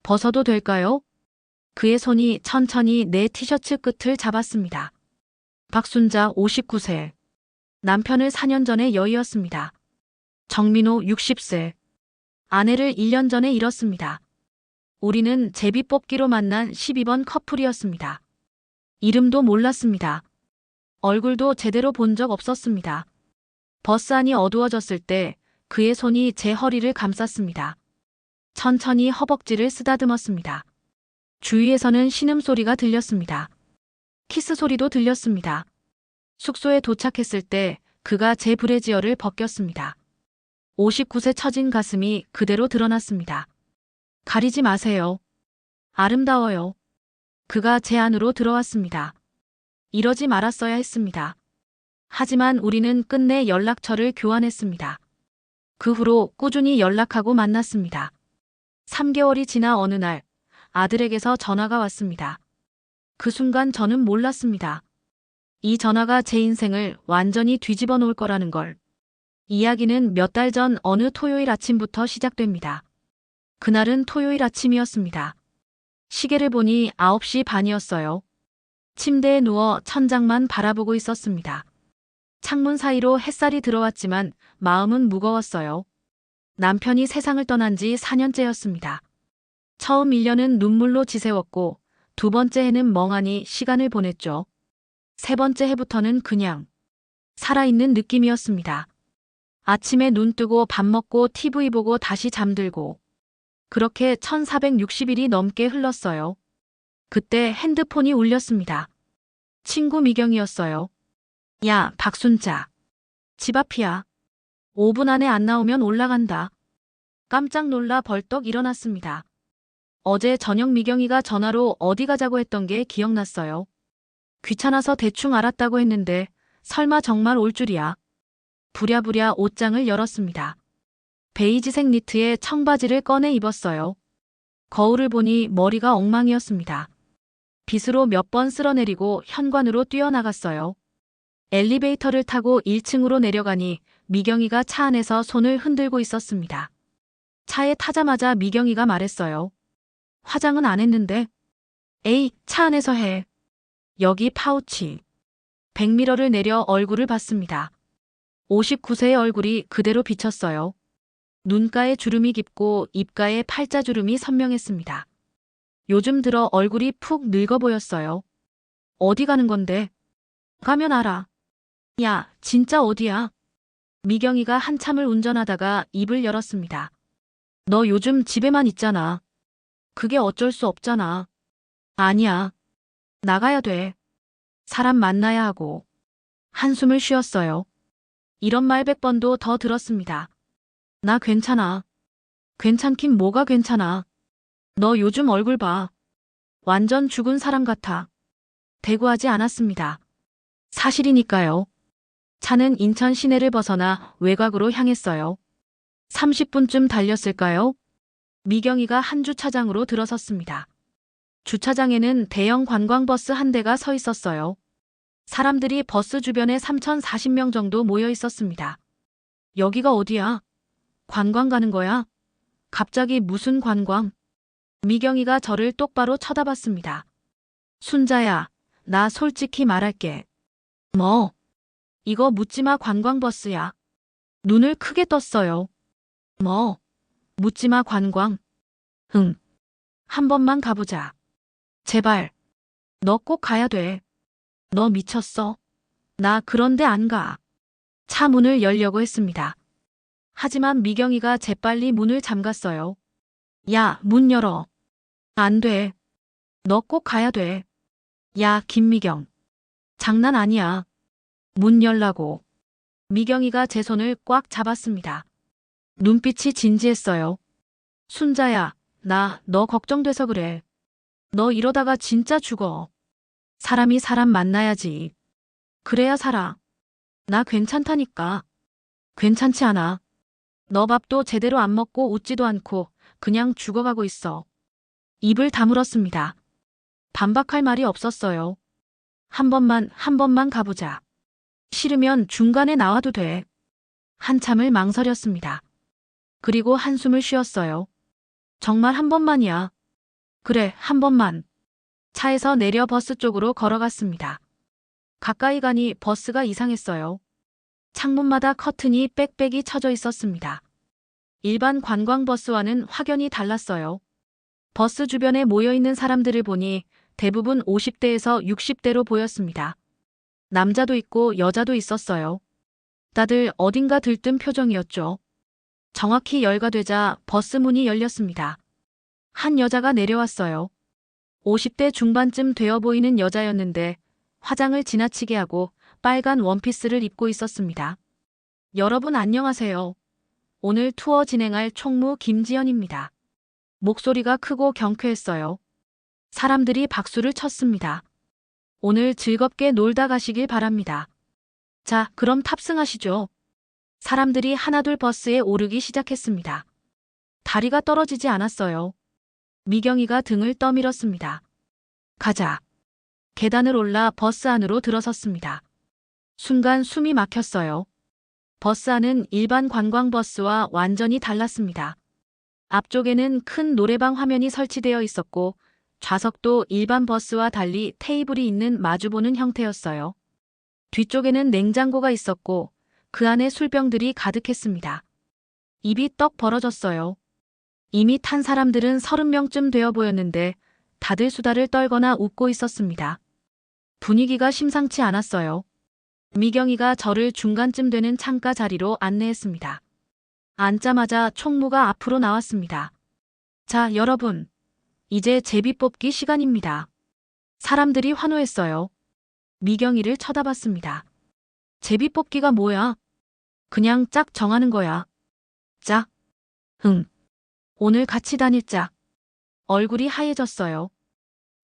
벗어도 될까요? 그의 손이 천천히 내 티셔츠 끝을 잡았습니다. 박순자 59세. 남편을 4년 전에 여의었습니다. 정민호 60세. 아내를 1년 전에 잃었습니다. 우리는 제비 뽑기로 만난 12번 커플이었습니다. 이름도 몰랐습니다. 얼굴도 제대로 본 적 없었습니다. 버스 안이 어두워졌을 때 그의 손이 제 허리를 감쌌습니다. 천천히 허벅지를 쓰다듬었습니다. 주위에서는 신음소리가 들렸습니다. 키스 소리도 들렸습니다. 숙소에 도착했을 때 그가 제 브래지어를 벗겼습니다. 59세 처진 가슴이 그대로 드러났습니다. 가리지 마세요. 아름다워요. 그가 제 안으로 들어왔습니다. 이러지 말았어야 했습니다. 하지만 우리는 끝내 연락처를 교환했습니다. 그 후로 꾸준히 연락하고 만났습니다. 3개월이 지나 어느 날 아들에게서 전화가 왔습니다. 그 순간 저는 몰랐습니다. 이 전화가 제 인생을 완전히 뒤집어 놓을 거라는 걸. 이야기는 몇 달 전 어느 토요일 아침부터 시작됩니다. 그날은 토요일 아침이었습니다. 시계를 보니 9시 반이었어요. 침대에 누워 천장만 바라보고 있었습니다. 창문 사이로 햇살이 들어왔지만 마음은 무거웠어요. 남편이 세상을 떠난 지 4년째였습니다. 처음 1년은 눈물로 지새웠고 두 번째 해는 멍하니 시간을 보냈죠. 세 번째 해부터는 그냥 살아있는 느낌이었습니다. 아침에 눈 뜨고 밥 먹고 TV 보고 다시 잠들고 그렇게 1460일이 넘게 흘렀어요. 그때 핸드폰이 울렸습니다. 친구 미경이었어요. 야, 박순자. 집 앞이야. 5분 안에 안 나오면 올라간다. 깜짝 놀라 벌떡 일어났습니다. 어제 저녁 미경이가 전화로 어디 가자고 했던 게 기억났어요. 귀찮아서 대충 알았다고 했는데 설마 정말 올 줄이야. 부랴부랴 옷장을 열었습니다. 베이지색 니트에 청바지를 꺼내 입었어요. 거울을 보니 머리가 엉망이었습니다. 빗으로 몇 번 쓸어내리고 현관으로 뛰어나갔어요. 엘리베이터를 타고 1층으로 내려가니 미경이가 차 안에서 손을 흔들고 있었습니다. 차에 타자마자 미경이가 말했어요. 화장은 안 했는데? 에이, 차 안에서 해. 여기 파우치. 백미러를 내려 얼굴을 봤습니다. 59세의 얼굴이 그대로 비쳤어요. 눈가에 주름이 깊고 입가에 팔자주름이 선명했습니다. 요즘 들어 얼굴이 푹 늙어 보였어요. 어디 가는 건데? 가면 알아. 야, 진짜 어디야? 미경이가 한참을 운전하다가 입을 열었습니다. 너 요즘 집에만 있잖아. 그게 어쩔 수 없잖아. 아니야. 나가야 돼. 사람 만나야 하고. 한숨을 쉬었어요. 이런 말 100번도 더 들었습니다. 나 괜찮아. 괜찮긴 뭐가 괜찮아. 너 요즘 얼굴 봐. 완전 죽은 사람 같아. 대구하지 않았습니다. 사실이니까요. 차는 인천 시내를 벗어나 외곽으로 향했어요. 30분쯤 달렸을까요? 미경이가 한 주차장으로 들어섰습니다. 주차장에는 대형 관광버스 한 대가 서 있었어요. 사람들이 버스 주변에 3040명 정도 모여 있었습니다. 여기가 어디야? 관광 가는 거야? 갑자기 무슨 관광? 미경이가 저를 똑바로 쳐다봤습니다. 순자야, 나 솔직히 말할게. 뭐? 이거 묻지마 관광버스야. 눈을 크게 떴어요. 뭐? 묻지마 관광. 응. 한 번만 가보자. 제발. 너 꼭 가야 돼. 너 미쳤어? 나 그런데 안 가. 차 문을 열려고 했습니다. 하지만 미경이가 재빨리 문을 잠갔어요. 야, 문 열어. 안 돼. 너 꼭 가야 돼. 야, 김미경. 장난 아니야. 문 열라고. 미경이가 제 손을 꽉 잡았습니다. 눈빛이 진지했어요. 순자야, 너 걱정돼서 그래. 너 이러다가 진짜 죽어. 사람이 사람 만나야지. 그래야 살아. 나 괜찮다니까. 괜찮지 않아. 너 밥도 제대로 안 먹고 웃지도 않고 그냥 죽어가고 있어. 입을 다물었습니다. 반박할 말이 없었어요. 한 번만 가보자. 싫으면 중간에 나와도 돼. 한참을 망설였습니다. 그리고 한숨을 쉬었어요. 정말 한 번만이야. 그래, 한 번만. 차에서 내려 버스 쪽으로 걸어갔습니다. 가까이 가니 버스가 이상했어요. 창문마다 커튼이 빽빽이 쳐져 있었습니다. 일반 관광버스와는 확연히 달랐어요. 버스 주변에 모여있는 사람들을 보니 대부분 50대에서 60대로 보였습니다. 남자도 있고 여자도 있었어요. 다들 어딘가 들뜬 표정이었죠. 정확히 열가 되자 버스 문이 열렸습니다. 한 여자가 내려왔어요. 50대 중반쯤 되어 보이는 여자였는데 화장을 지나치게 하고 빨간 원피스를 입고 있었습니다. 여러분 안녕하세요. 오늘 투어 진행할 총무 김지연입니다. 목소리가 크고 경쾌했어요. 사람들이 박수를 쳤습니다. 오늘 즐겁게 놀다 가시길 바랍니다. 자, 그럼 탑승하시죠. 사람들이 하나둘 버스에 오르기 시작했습니다. 다리가 떨어지지 않았어요. 미경이가 등을 떠밀었습니다. 가자. 계단을 올라 버스 안으로 들어섰습니다. 순간 숨이 막혔어요. 버스 안은 일반 관광버스와 완전히 달랐습니다. 앞쪽에는 큰 노래방 화면이 설치되어 있었고 좌석도 일반 버스와 달리 테이블이 있는 마주보는 형태였어요. 뒤쪽에는 냉장고가 있었고 그 안에 술병들이 가득했습니다. 입이 떡 벌어졌어요. 이미 탄 사람들은 30명쯤 되어 보였는데 다들 수다를 떨거나 웃고 있었습니다. 분위기가 심상치 않았어요. 미경이가 저를 중간쯤 되는 창가 자리로 안내했습니다. 앉자마자 총무가 앞으로 나왔습니다. 자, 여러분. 이제 제비 뽑기 시간입니다. 사람들이 환호했어요. 미경이를 쳐다봤습니다. 제비 뽑기가 뭐야? 그냥 짝 정하는 거야. 짝? 응. 오늘 같이 다닐 짝. 얼굴이 하얘졌어요.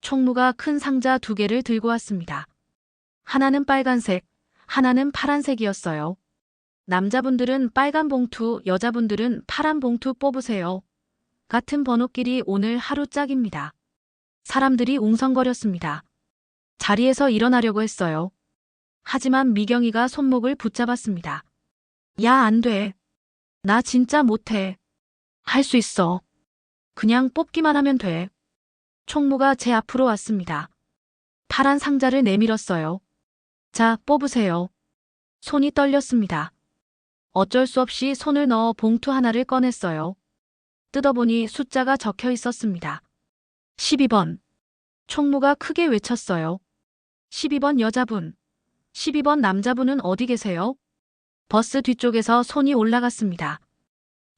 총무가 큰 상자 2개를 들고 왔습니다. 하나는 빨간색, 하나는 파란색이었어요. 남자분들은 빨간 봉투, 여자분들은 파란 봉투 뽑으세요. 같은 번호끼리 오늘 하루 짝입니다. 사람들이 웅성거렸습니다. 자리에서 일어나려고 했어요. 하지만 미경이가 손목을 붙잡았습니다. 야, 안 돼. 나 진짜 못해. 할 수 있어. 그냥 뽑기만 하면 돼. 총무가 제 앞으로 왔습니다. 파란 상자를 내밀었어요. 자, 뽑으세요. 손이 떨렸습니다. 어쩔 수 없이 손을 넣어 봉투 하나를 꺼냈어요. 뜯어보니 숫자가 적혀 있었습니다. 12번. 총무가 크게 외쳤어요. 12번 여자분. 12번 남자분은 어디 계세요? 버스 뒤쪽에서 손이 올라갔습니다.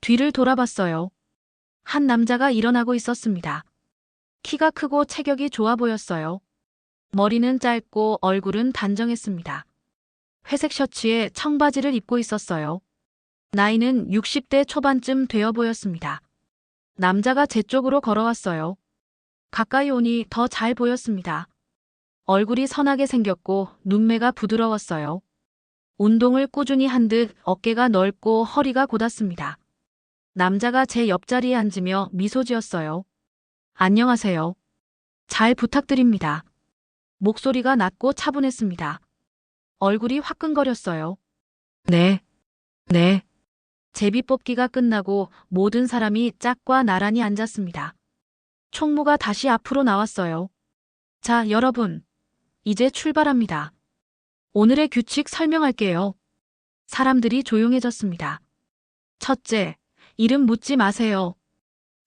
뒤를 돌아봤어요. 한 남자가 일어나고 있었습니다. 키가 크고 체격이 좋아 보였어요. 머리는 짧고 얼굴은 단정했습니다. 회색 셔츠에 청바지를 입고 있었어요. 나이는 60대 초반쯤 되어 보였습니다. 남자가 제 쪽으로 걸어왔어요. 가까이 오니 더 잘 보였습니다. 얼굴이 선하게 생겼고 눈매가 부드러웠어요. 운동을 꾸준히 한 듯 어깨가 넓고 허리가 곧았습니다. 남자가 제 옆자리에 앉으며 미소 지었어요. 안녕하세요. 잘 부탁드립니다. 목소리가 낮고 차분했습니다. 얼굴이 화끈거렸어요. 네. 제비 뽑기가 끝나고 모든 사람이 짝과 나란히 앉았습니다. 총무가 다시 앞으로 나왔어요. 자, 여러분. 이제 출발합니다. 오늘의 규칙 설명할게요. 사람들이 조용해졌습니다. 첫째, 이름 묻지 마세요.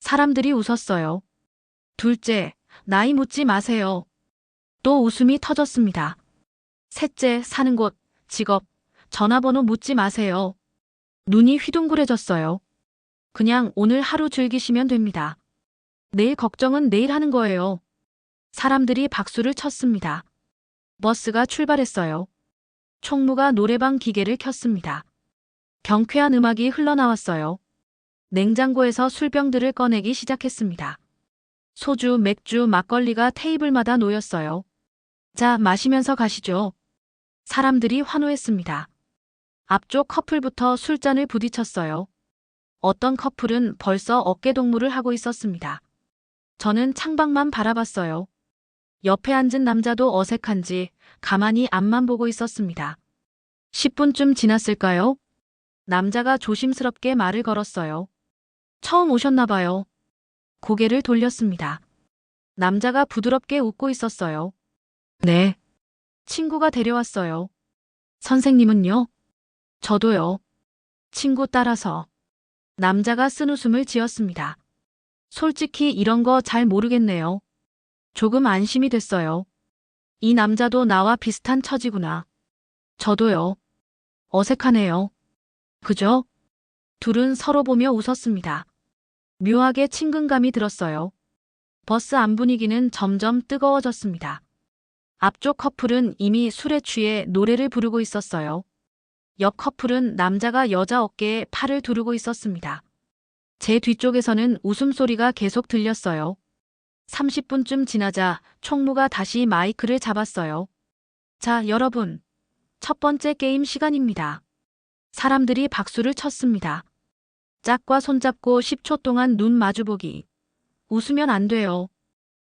사람들이 웃었어요. 둘째, 나이 묻지 마세요. 또 웃음이 터졌습니다. 셋째, 사는 곳, 직업, 전화번호 묻지 마세요. 눈이 휘둥그레졌어요. 그냥 오늘 하루 즐기시면 됩니다. 내일 걱정은 내일 하는 거예요. 사람들이 박수를 쳤습니다. 버스가 출발했어요. 총무가 노래방 기계를 켰습니다. 경쾌한 음악이 흘러나왔어요. 냉장고에서 술병들을 꺼내기 시작했습니다. 소주, 맥주, 막걸리가 테이블마다 놓였어요. 자, 마시면서 가시죠. 사람들이 환호했습니다. 앞쪽 커플부터 술잔을 부딪혔어요. 어떤 커플은 벌써 어깨동무를 하고 있었습니다. 저는 창밖만 바라봤어요. 옆에 앉은 남자도 어색한지 가만히 앞만 보고 있었습니다. 10분쯤 지났을까요? 남자가 조심스럽게 말을 걸었어요. 처음 오셨나 봐요. 고개를 돌렸습니다. 남자가 부드럽게 웃고 있었어요. 네. 친구가 데려왔어요. 선생님은요? 저도요. 친구 따라서. 남자가 쓴웃음을 지었습니다. 솔직히 이런 거 잘 모르겠네요. 조금 안심이 됐어요. 이 남자도 나와 비슷한 처지구나. 저도요. 어색하네요. 그죠? 둘은 서로 보며 웃었습니다. 묘하게 친근감이 들었어요. 버스 안 분위기는 점점 뜨거워졌습니다. 앞쪽 커플은 이미 술에 취해 노래를 부르고 있었어요. 옆 커플은 남자가 여자 어깨에 팔을 두르고 있었습니다. 제 뒤쪽에서는 웃음소리가 계속 들렸어요. 30분쯤 지나자 총무가 다시 마이크를 잡았어요. 자, 여러분. 첫 번째 게임 시간입니다. 사람들이 박수를 쳤습니다. 짝과 손잡고 10초 동안 눈 마주보기. 웃으면 안 돼요.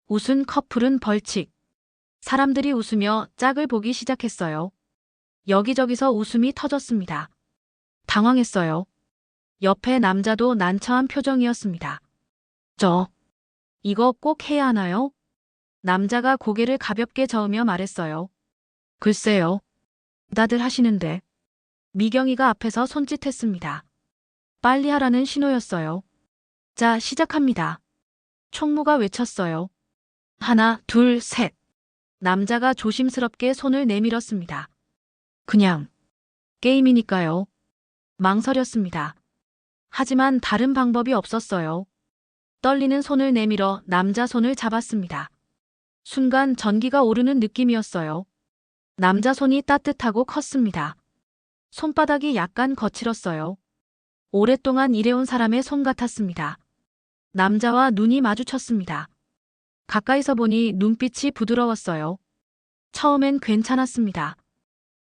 웃은 커플은 벌칙. 사람들이 웃으며 짝을 보기 시작했어요. 여기저기서 웃음이 터졌습니다. 당황했어요. 옆에 남자도 난처한 표정이었습니다. 이거 꼭 해야 하나요? 남자가 고개를 가볍게 저으며 말했어요. 글쎄요. 다들 하시는데. 미경이가 앞에서 손짓했습니다. 빨리 하라는 신호였어요. 자, 시작합니다. 총무가 외쳤어요. 하나, 둘, 셋. 남자가 조심스럽게 손을 내밀었습니다. 그냥 게임이니까요. 망설였습니다. 하지만 다른 방법이 없었어요. 떨리는 손을 내밀어 남자 손을 잡았습니다. 순간 전기가 오르는 느낌이었어요. 남자 손이 따뜻하고 컸습니다. 손바닥이 약간 거칠었어요. 오랫동안 일해온 사람의 손 같았습니다. 남자와 눈이 마주쳤습니다. 가까이서 보니 눈빛이 부드러웠어요. 처음엔 괜찮았습니다.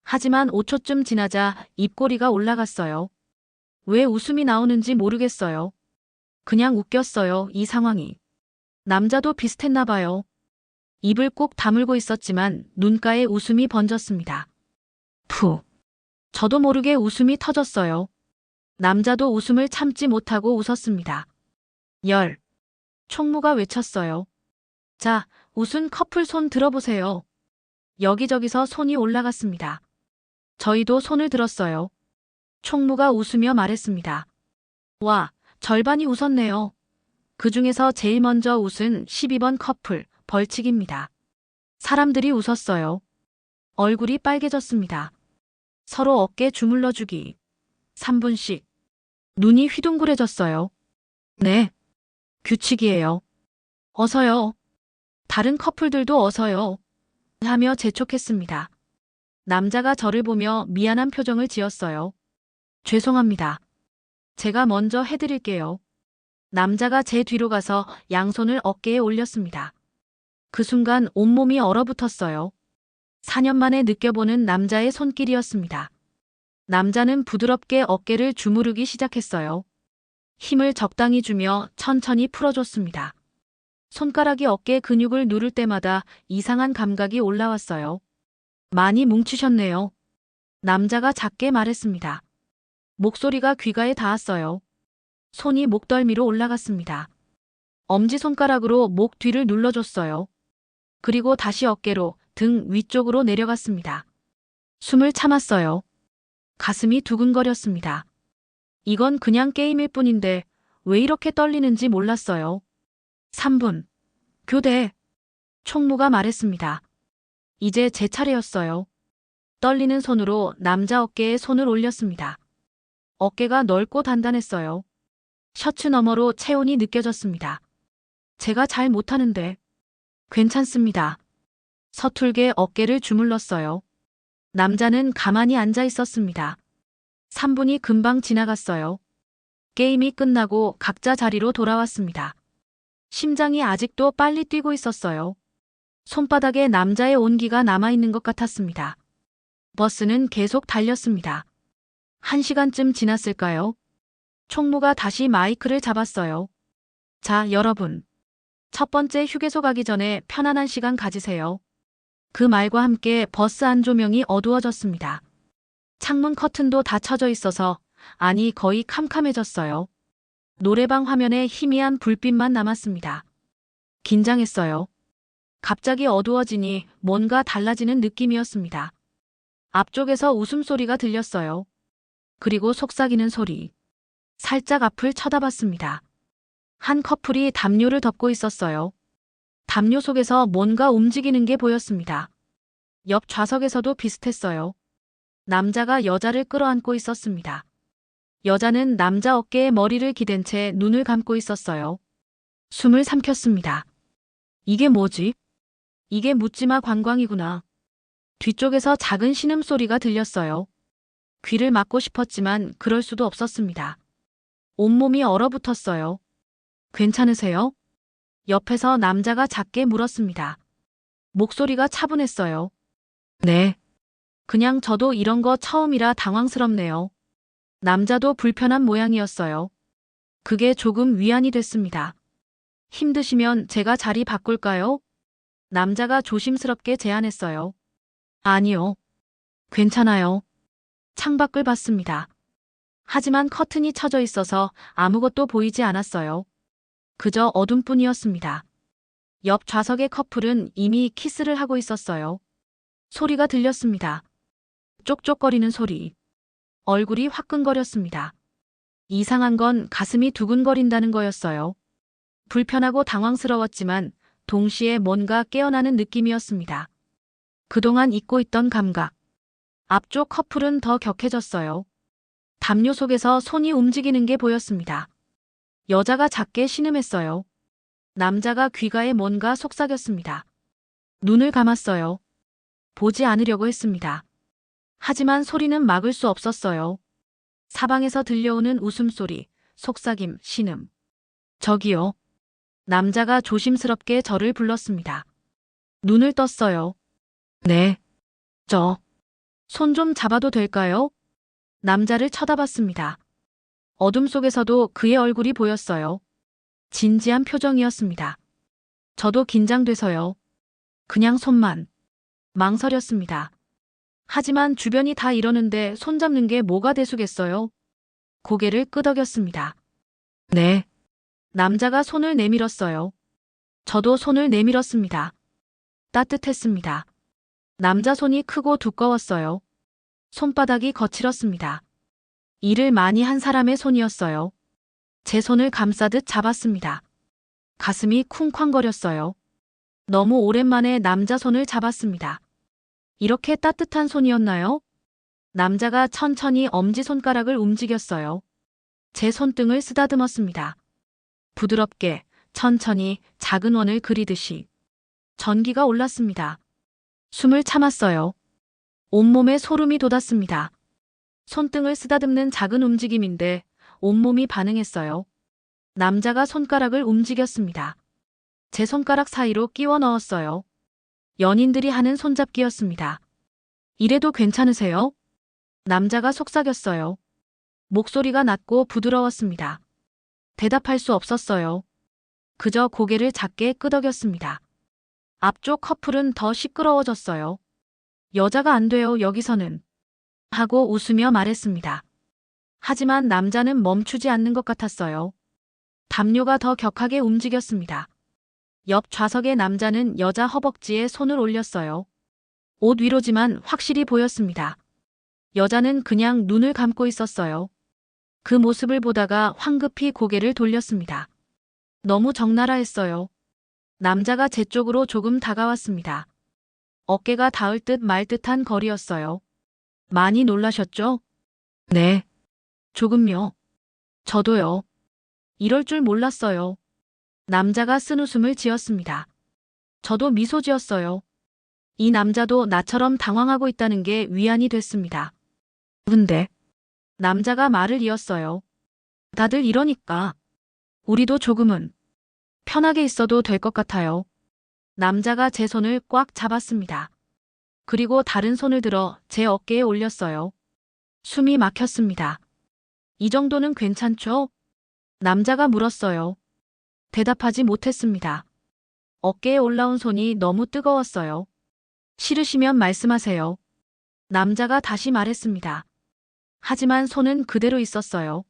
하지만 5초쯤 지나자 입꼬리가 올라갔어요. 왜 웃음이 나오는지 모르겠어요. 그냥 웃겼어요, 이 상황이. 남자도 비슷했나 봐요. 입을 꼭 다물고 있었지만 눈가에 웃음이 번졌습니다. 푸. 저도 모르게 웃음이 터졌어요. 남자도 웃음을 참지 못하고 웃었습니다. 총무가 외쳤어요. 자, 웃은 커플 손 들어보세요. 여기저기서 손이 올라갔습니다. 저희도 손을 들었어요. 총무가 웃으며 말했습니다. 와, 절반이 웃었네요. 그 중에서 제일 먼저 웃은 12번 커플, 벌칙입니다. 사람들이 웃었어요. 얼굴이 빨개졌습니다. 서로 어깨 주물러주기. 3분씩. 눈이 휘둥그레졌어요. 네. 규칙이에요. 어서요. 다른 커플들도 어서요. 하며 재촉했습니다. 남자가 저를 보며 미안한 표정을 지었어요. 죄송합니다. 제가 먼저 해드릴게요. 남자가 제 뒤로 가서 양손을 어깨에 올렸습니다. 그 순간 온몸이 얼어붙었어요. 4년 만에 느껴보는 남자의 손길이었습니다. 남자는 부드럽게 어깨를 주무르기 시작했어요. 힘을 적당히 주며 천천히 풀어줬습니다. 손가락이 어깨 근육을 누를 때마다 이상한 감각이 올라왔어요. 많이 뭉치셨네요. 남자가 작게 말했습니다. 목소리가 귀가에 닿았어요. 손이 목덜미로 올라갔습니다. 엄지손가락으로 목 뒤를 눌러줬어요. 그리고 다시 어깨로 등 위쪽으로 내려갔습니다. 숨을 참았어요. 가슴이 두근거렸습니다. 이건 그냥 게임일 뿐인데 왜 이렇게 떨리는지 몰랐어요. 3분. 교대. 총무가 말했습니다. 이제 제 차례였어요. 떨리는 손으로 남자 어깨에 손을 올렸습니다. 어깨가 넓고 단단했어요. 셔츠 너머로 체온이 느껴졌습니다. 제가 잘 못하는데. 괜찮습니다. 서툴게 어깨를 주물렀어요. 남자는 가만히 앉아 있었습니다. 3분이 금방 지나갔어요. 게임이 끝나고 각자 자리로 돌아왔습니다. 심장이 아직도 빨리 뛰고 있었어요. 손바닥에 남자의 온기가 남아있는 것 같았습니다. 버스는 계속 달렸습니다. 1시간쯤 지났을까요? 총무가 다시 마이크를 잡았어요. 자, 여러분. 첫 번째 휴게소 가기 전에 편안한 시간 가지세요. 그 말과 함께 버스 안 조명이 어두워졌습니다. 창문 커튼도 닫혀져 있어서 아니 거의 캄캄해졌어요. 노래방 화면에 희미한 불빛만 남았습니다. 긴장했어요. 갑자기 어두워지니 뭔가 달라지는 느낌이었습니다. 앞쪽에서 웃음소리가 들렸어요. 그리고 속삭이는 소리. 살짝 앞을 쳐다봤습니다. 한 커플이 담요를 덮고 있었어요. 담요 속에서 뭔가 움직이는 게 보였습니다. 옆 좌석에서도 비슷했어요. 남자가 여자를 끌어안고 있었습니다. 여자는 남자 어깨에 머리를 기댄 채 눈을 감고 있었어요. 숨을 삼켰습니다. 이게 뭐지? 이게 묻지마 관광이구나. 뒤쪽에서 작은 신음소리가 들렸어요. 귀를 막고 싶었지만 그럴 수도 없었습니다. 온몸이 얼어붙었어요. 괜찮으세요? 옆에서 남자가 작게 물었습니다. 목소리가 차분했어요. 네. 그냥 저도 이런 거 처음이라 당황스럽네요. 남자도 불편한 모양이었어요. 그게 조금 위안이 됐습니다. 힘드시면 제가 자리 바꿀까요? 남자가 조심스럽게 제안했어요. 아니요. 괜찮아요. 창밖을 봤습니다. 하지만 커튼이 쳐져 있어서 아무것도 보이지 않았어요. 그저 어둠뿐이었습니다. 옆 좌석의 커플은 이미 키스를 하고 있었어요. 소리가 들렸습니다. 쪽쪽거리는 소리. 얼굴이 화끈거렸습니다. 이상한 건 가슴이 두근거린다는 거였어요. 불편하고 당황스러웠지만 동시에 뭔가 깨어나는 느낌이었습니다. 그동안 잊고 있던 감각. 앞쪽 커플은 더 격해졌어요. 담요 속에서 손이 움직이는 게 보였습니다. 여자가 작게 신음했어요. 남자가 귀가에 뭔가 속삭였습니다. 눈을 감았어요. 보지 않으려고 했습니다. 하지만 소리는 막을 수 없었어요. 사방에서 들려오는 웃음소리, 속삭임, 신음. 저기요. 남자가 조심스럽게 저를 불렀습니다. 눈을 떴어요. 네. 손 좀 잡아도 될까요? 남자를 쳐다봤습니다. 어둠 속에서도 그의 얼굴이 보였어요. 진지한 표정이었습니다. 저도 긴장돼서요. 그냥 손만. 망설였습니다. 하지만 주변이 다 이러는데 손잡는 게 뭐가 대수겠어요? 고개를 끄덕였습니다. 네. 남자가 손을 내밀었어요. 저도 손을 내밀었습니다. 따뜻했습니다. 남자 손이 크고 두꺼웠어요. 손바닥이 거칠었습니다. 일을 많이 한 사람의 손이었어요. 제 손을 감싸듯 잡았습니다. 가슴이 쿵쾅거렸어요. 너무 오랜만에 남자 손을 잡았습니다. 이렇게 따뜻한 손이었나요? 남자가 천천히 엄지손가락을 움직였어요. 제 손등을 쓰다듬었습니다. 부드럽게, 천천히 작은 원을 그리듯이. 전기가 올랐습니다. 숨을 참았어요. 온몸에 소름이 돋았습니다. 손등을 쓰다듬는 작은 움직임인데 온몸이 반응했어요. 남자가 손가락을 움직였습니다. 제 손가락 사이로 끼워 넣었어요. 연인들이 하는 손잡기였습니다. 이래도 괜찮으세요? 남자가 속삭였어요. 목소리가 낮고 부드러웠습니다. 대답할 수 없었어요. 그저 고개를 작게 끄덕였습니다. 앞쪽 커플은 더 시끄러워졌어요. 여자가 안 돼요, 여기서는. 하고 웃으며 말했습니다. 하지만 남자는 멈추지 않는 것 같았어요. 담요가 더 격하게 움직였습니다. 옆 좌석의 남자는 여자 허벅지에 손을 올렸어요. 옷 위로지만 확실히 보였습니다. 여자는 그냥 눈을 감고 있었어요. 그 모습을 보다가 황급히 고개를 돌렸습니다. 너무 적나라했어요. 남자가 제 쪽으로 조금 다가왔습니다. 어깨가 닿을 듯 말 듯한 거리였어요. 많이 놀라셨죠? 네. 조금요. 저도요. 이럴 줄 몰랐어요. 남자가 쓴웃음을 지었습니다. 저도 미소 지었어요. 이 남자도 나처럼 당황하고 있다는 게 위안이 됐습니다. 근데 남자가 말을 이었어요. 다들 이러니까 우리도 조금은 편하게 있어도 될 것 같아요. 남자가 제 손을 꽉 잡았습니다. 그리고 다른 손을 들어 제 어깨에 올렸어요. 숨이 막혔습니다. 이 정도는 괜찮죠? 남자가 물었어요. 대답하지 못했습니다. 어깨에 올라온 손이 너무 뜨거웠어요. 싫으시면 말씀하세요. 남자가 다시 말했습니다. 하지만 손은 그대로 있었어요.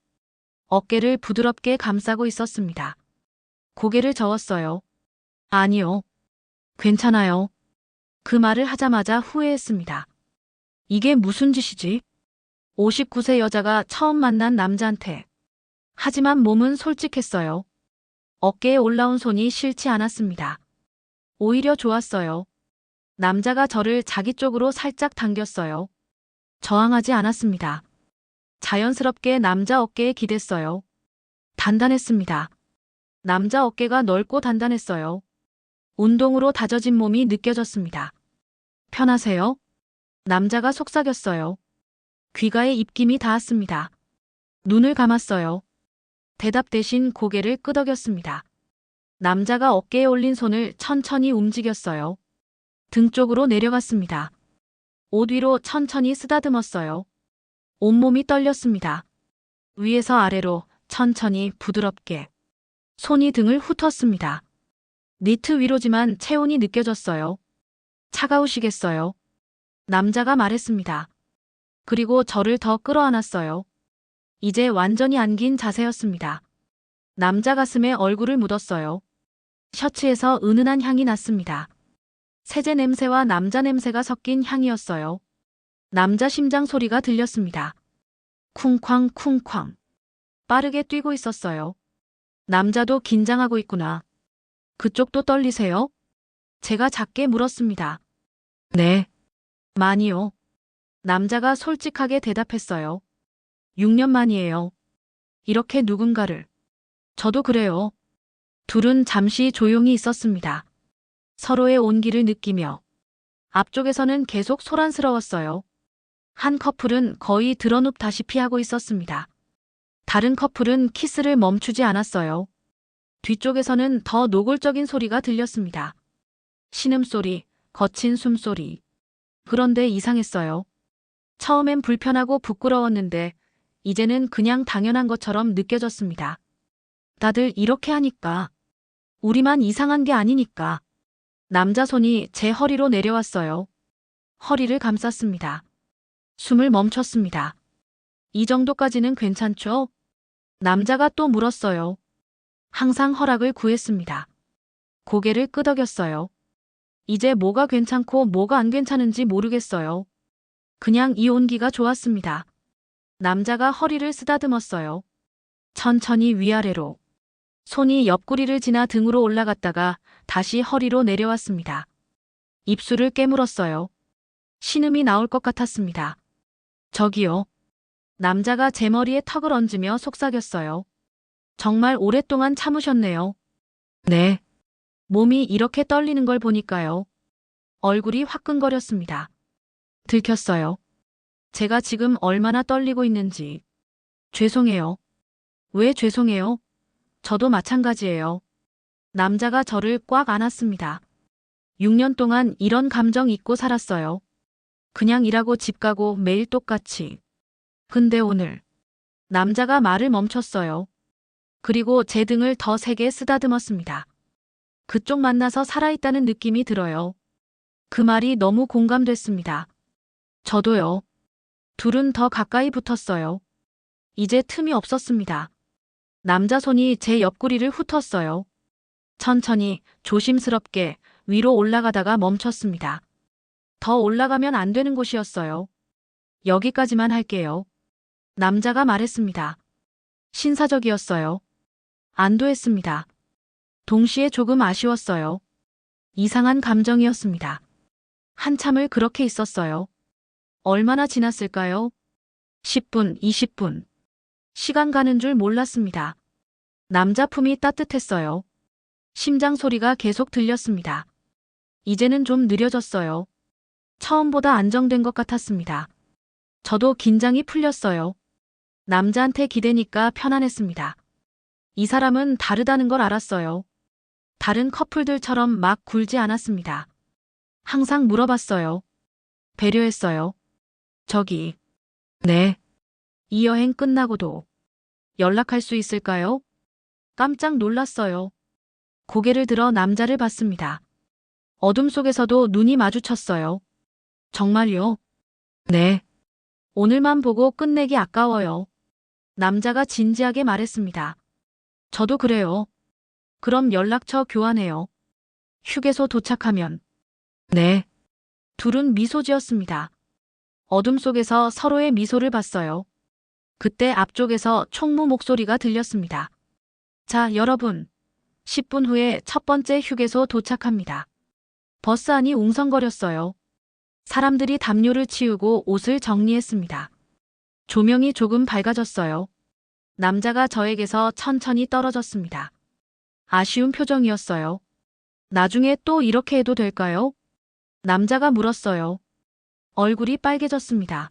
어깨를 부드럽게 감싸고 있었습니다. 고개를 저었어요. 아니요. 괜찮아요. 그 말을 하자마자 후회했습니다. 이게 무슨 짓이지? 59세 여자가 처음 만난 남자한테. 하지만 몸은 솔직했어요. 어깨에 올라온 손이 싫지 않았습니다. 오히려 좋았어요. 남자가 저를 자기 쪽으로 살짝 당겼어요. 저항하지 않았습니다. 자연스럽게 남자 어깨에 기댔어요. 단단했습니다. 남자 어깨가 넓고 단단했어요. 운동으로 다져진 몸이 느껴졌습니다. 편하세요? 남자가 속삭였어요. 귀가에 입김이 닿았습니다. 눈을 감았어요. 대답 대신 고개를 끄덕였습니다. 남자가 어깨에 올린 손을 천천히 움직였어요. 등 쪽으로 내려갔습니다. 옷 위로 천천히 쓰다듬었어요. 온몸이 떨렸습니다. 위에서 아래로 천천히 부드럽게. 손이 등을 훑었습니다. 니트 위로지만 체온이 느껴졌어요. 차가우시겠어요? 남자가 말했습니다. 그리고 저를 더 끌어안았어요. 이제 완전히 안긴 자세였습니다. 남자 가슴에 얼굴을 묻었어요. 셔츠에서 은은한 향이 났습니다. 세제 냄새와 남자 냄새가 섞인 향이었어요. 남자 심장 소리가 들렸습니다. 쿵쾅 쿵쾅. 빠르게 뛰고 있었어요. 남자도 긴장하고 있구나. 그쪽도 떨리세요? 제가 작게 물었습니다. 네. 많이요. 남자가 솔직하게 대답했어요. 6년 만이에요. 이렇게 누군가를. 저도 그래요. 둘은 잠시 조용히 있었습니다. 서로의 온기를 느끼며. 앞쪽에서는 계속 소란스러웠어요. 한 커플은 거의 드러눕다시피 하고 있었습니다. 다른 커플은 키스를 멈추지 않았어요. 뒤쪽에서는 더 노골적인 소리가 들렸습니다. 신음소리, 거친 숨소리. 그런데 이상했어요. 처음엔 불편하고 부끄러웠는데 이제는 그냥 당연한 것처럼 느껴졌습니다. 다들 이렇게 하니까. 우리만 이상한 게 아니니까. 남자 손이 제 허리로 내려왔어요. 허리를 감쌌습니다. 숨을 멈췄습니다. 이 정도까지는 괜찮죠? 남자가 또 물었어요. 항상 허락을 구했습니다. 고개를 끄덕였어요. 이제 뭐가 괜찮고 뭐가 안 괜찮은지 모르겠어요. 그냥 이 온기가 좋았습니다. 남자가 허리를 쓰다듬었어요. 천천히 위아래로. 손이 옆구리를 지나 등으로 올라갔다가 다시 허리로 내려왔습니다. 입술을 깨물었어요. 신음이 나올 것 같았습니다. 저기요. 남자가 제 머리에 턱을 얹으며 속삭였어요. 정말 오랫동안 참으셨네요. 네. 몸이 이렇게 떨리는 걸 보니까요. 얼굴이 화끈거렸습니다. 들켰어요. 제가 지금 얼마나 떨리고 있는지. 죄송해요. 왜 죄송해요? 저도 마찬가지예요. 남자가 저를 꽉 안았습니다. 6년 동안 이런 감정 잊고 살았어요. 그냥 일하고 집 가고 매일 똑같이. 근데 오늘 남자가 말을 멈췄어요. 그리고 제 등을 더 세게 쓰다듬었습니다. 그쪽 만나서 살아있다는 느낌이 들어요. 그 말이 너무 공감됐습니다. 저도요. 둘은 더 가까이 붙었어요. 이제 틈이 없었습니다. 남자 손이 제 옆구리를 훑었어요. 천천히 조심스럽게 위로 올라가다가 멈췄습니다. 더 올라가면 안 되는 곳이었어요. 여기까지만 할게요. 남자가 말했습니다. 신사적이었어요. 안도했습니다. 동시에 조금 아쉬웠어요. 이상한 감정이었습니다. 한참을 그렇게 있었어요. 얼마나 지났을까요? 10분, 20분. 시간 가는 줄 몰랐습니다. 남자 품이 따뜻했어요. 심장 소리가 계속 들렸습니다. 이제는 좀 느려졌어요. 처음보다 안정된 것 같았습니다. 저도 긴장이 풀렸어요. 남자한테 기대니까 편안했습니다. 이 사람은 다르다는 걸 알았어요. 다른 커플들처럼 막 굴지 않았습니다. 항상 물어봤어요. 배려했어요. 저기. 네. 이 여행 끝나고도 연락할 수 있을까요? 깜짝 놀랐어요. 고개를 들어 남자를 봤습니다. 어둠 속에서도 눈이 마주쳤어요. 정말요? 네. 오늘만 보고 끝내기 아까워요. 남자가 진지하게 말했습니다. 저도 그래요. 그럼 연락처 교환해요. 휴게소 도착하면 네. 둘은 미소 지었습니다. 어둠 속에서 서로의 미소를 봤어요. 그때 앞쪽에서 총무 목소리가 들렸습니다. 자, 여러분. 10분 후에 첫 번째 휴게소 도착합니다. 버스 안이 웅성거렸어요. 사람들이 담요를 치우고 옷을 정리했습니다. 조명이 조금 밝아졌어요. 남자가 저에게서 천천히 떨어졌습니다. 아쉬운 표정이었어요. 나중에 또 이렇게 해도 될까요? 남자가 물었어요. 얼굴이 빨개졌습니다.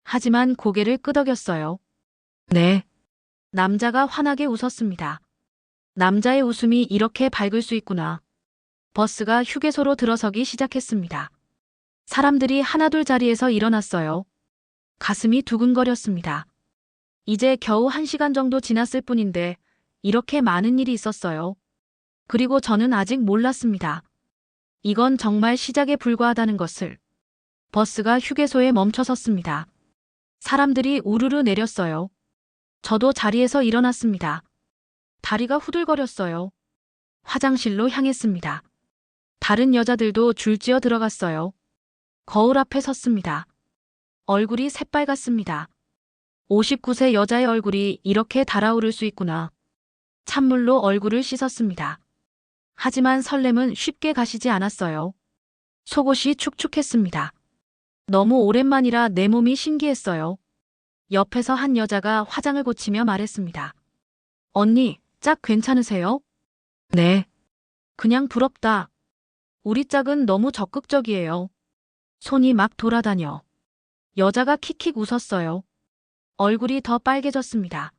하지만 고개를 끄덕였어요. 네. 남자가 환하게 웃었습니다. 남자의 웃음이 이렇게 밝을 수 있구나. 버스가 휴게소로 들어서기 시작했습니다. 사람들이 하나둘 자리에서 일어났어요. 가슴이 두근거렸습니다. 이제 겨우 1시간 정도 지났을 뿐인데 이렇게 많은 일이 있었어요. 그리고 저는 아직 몰랐습니다. 이건 정말 시작에 불과하다는 것을. 버스가 휴게소에 멈춰 섰습니다. 사람들이 우르르 내렸어요. 저도 자리에서 일어났습니다. 다리가 후들거렸어요. 화장실로 향했습니다. 다른 여자들도 줄지어 들어갔어요. 거울 앞에 섰습니다. 얼굴이 새빨갛습니다. 59세 여자의 얼굴이 이렇게 달아오를 수 있구나. 찬물로 얼굴을 씻었습니다. 하지만 설렘은 쉽게 가시지 않았어요. 속옷이 축축했습니다. 너무 오랜만이라 내 몸이 신기했어요. 옆에서 한 여자가 화장을 고치며 말했습니다. 언니, 짝 괜찮으세요? 네. 그냥 부럽다. 우리 짝은 너무 적극적이에요. 손이 막 돌아다녀. 여자가 킥킥 웃었어요. 얼굴이 더 빨개졌습니다.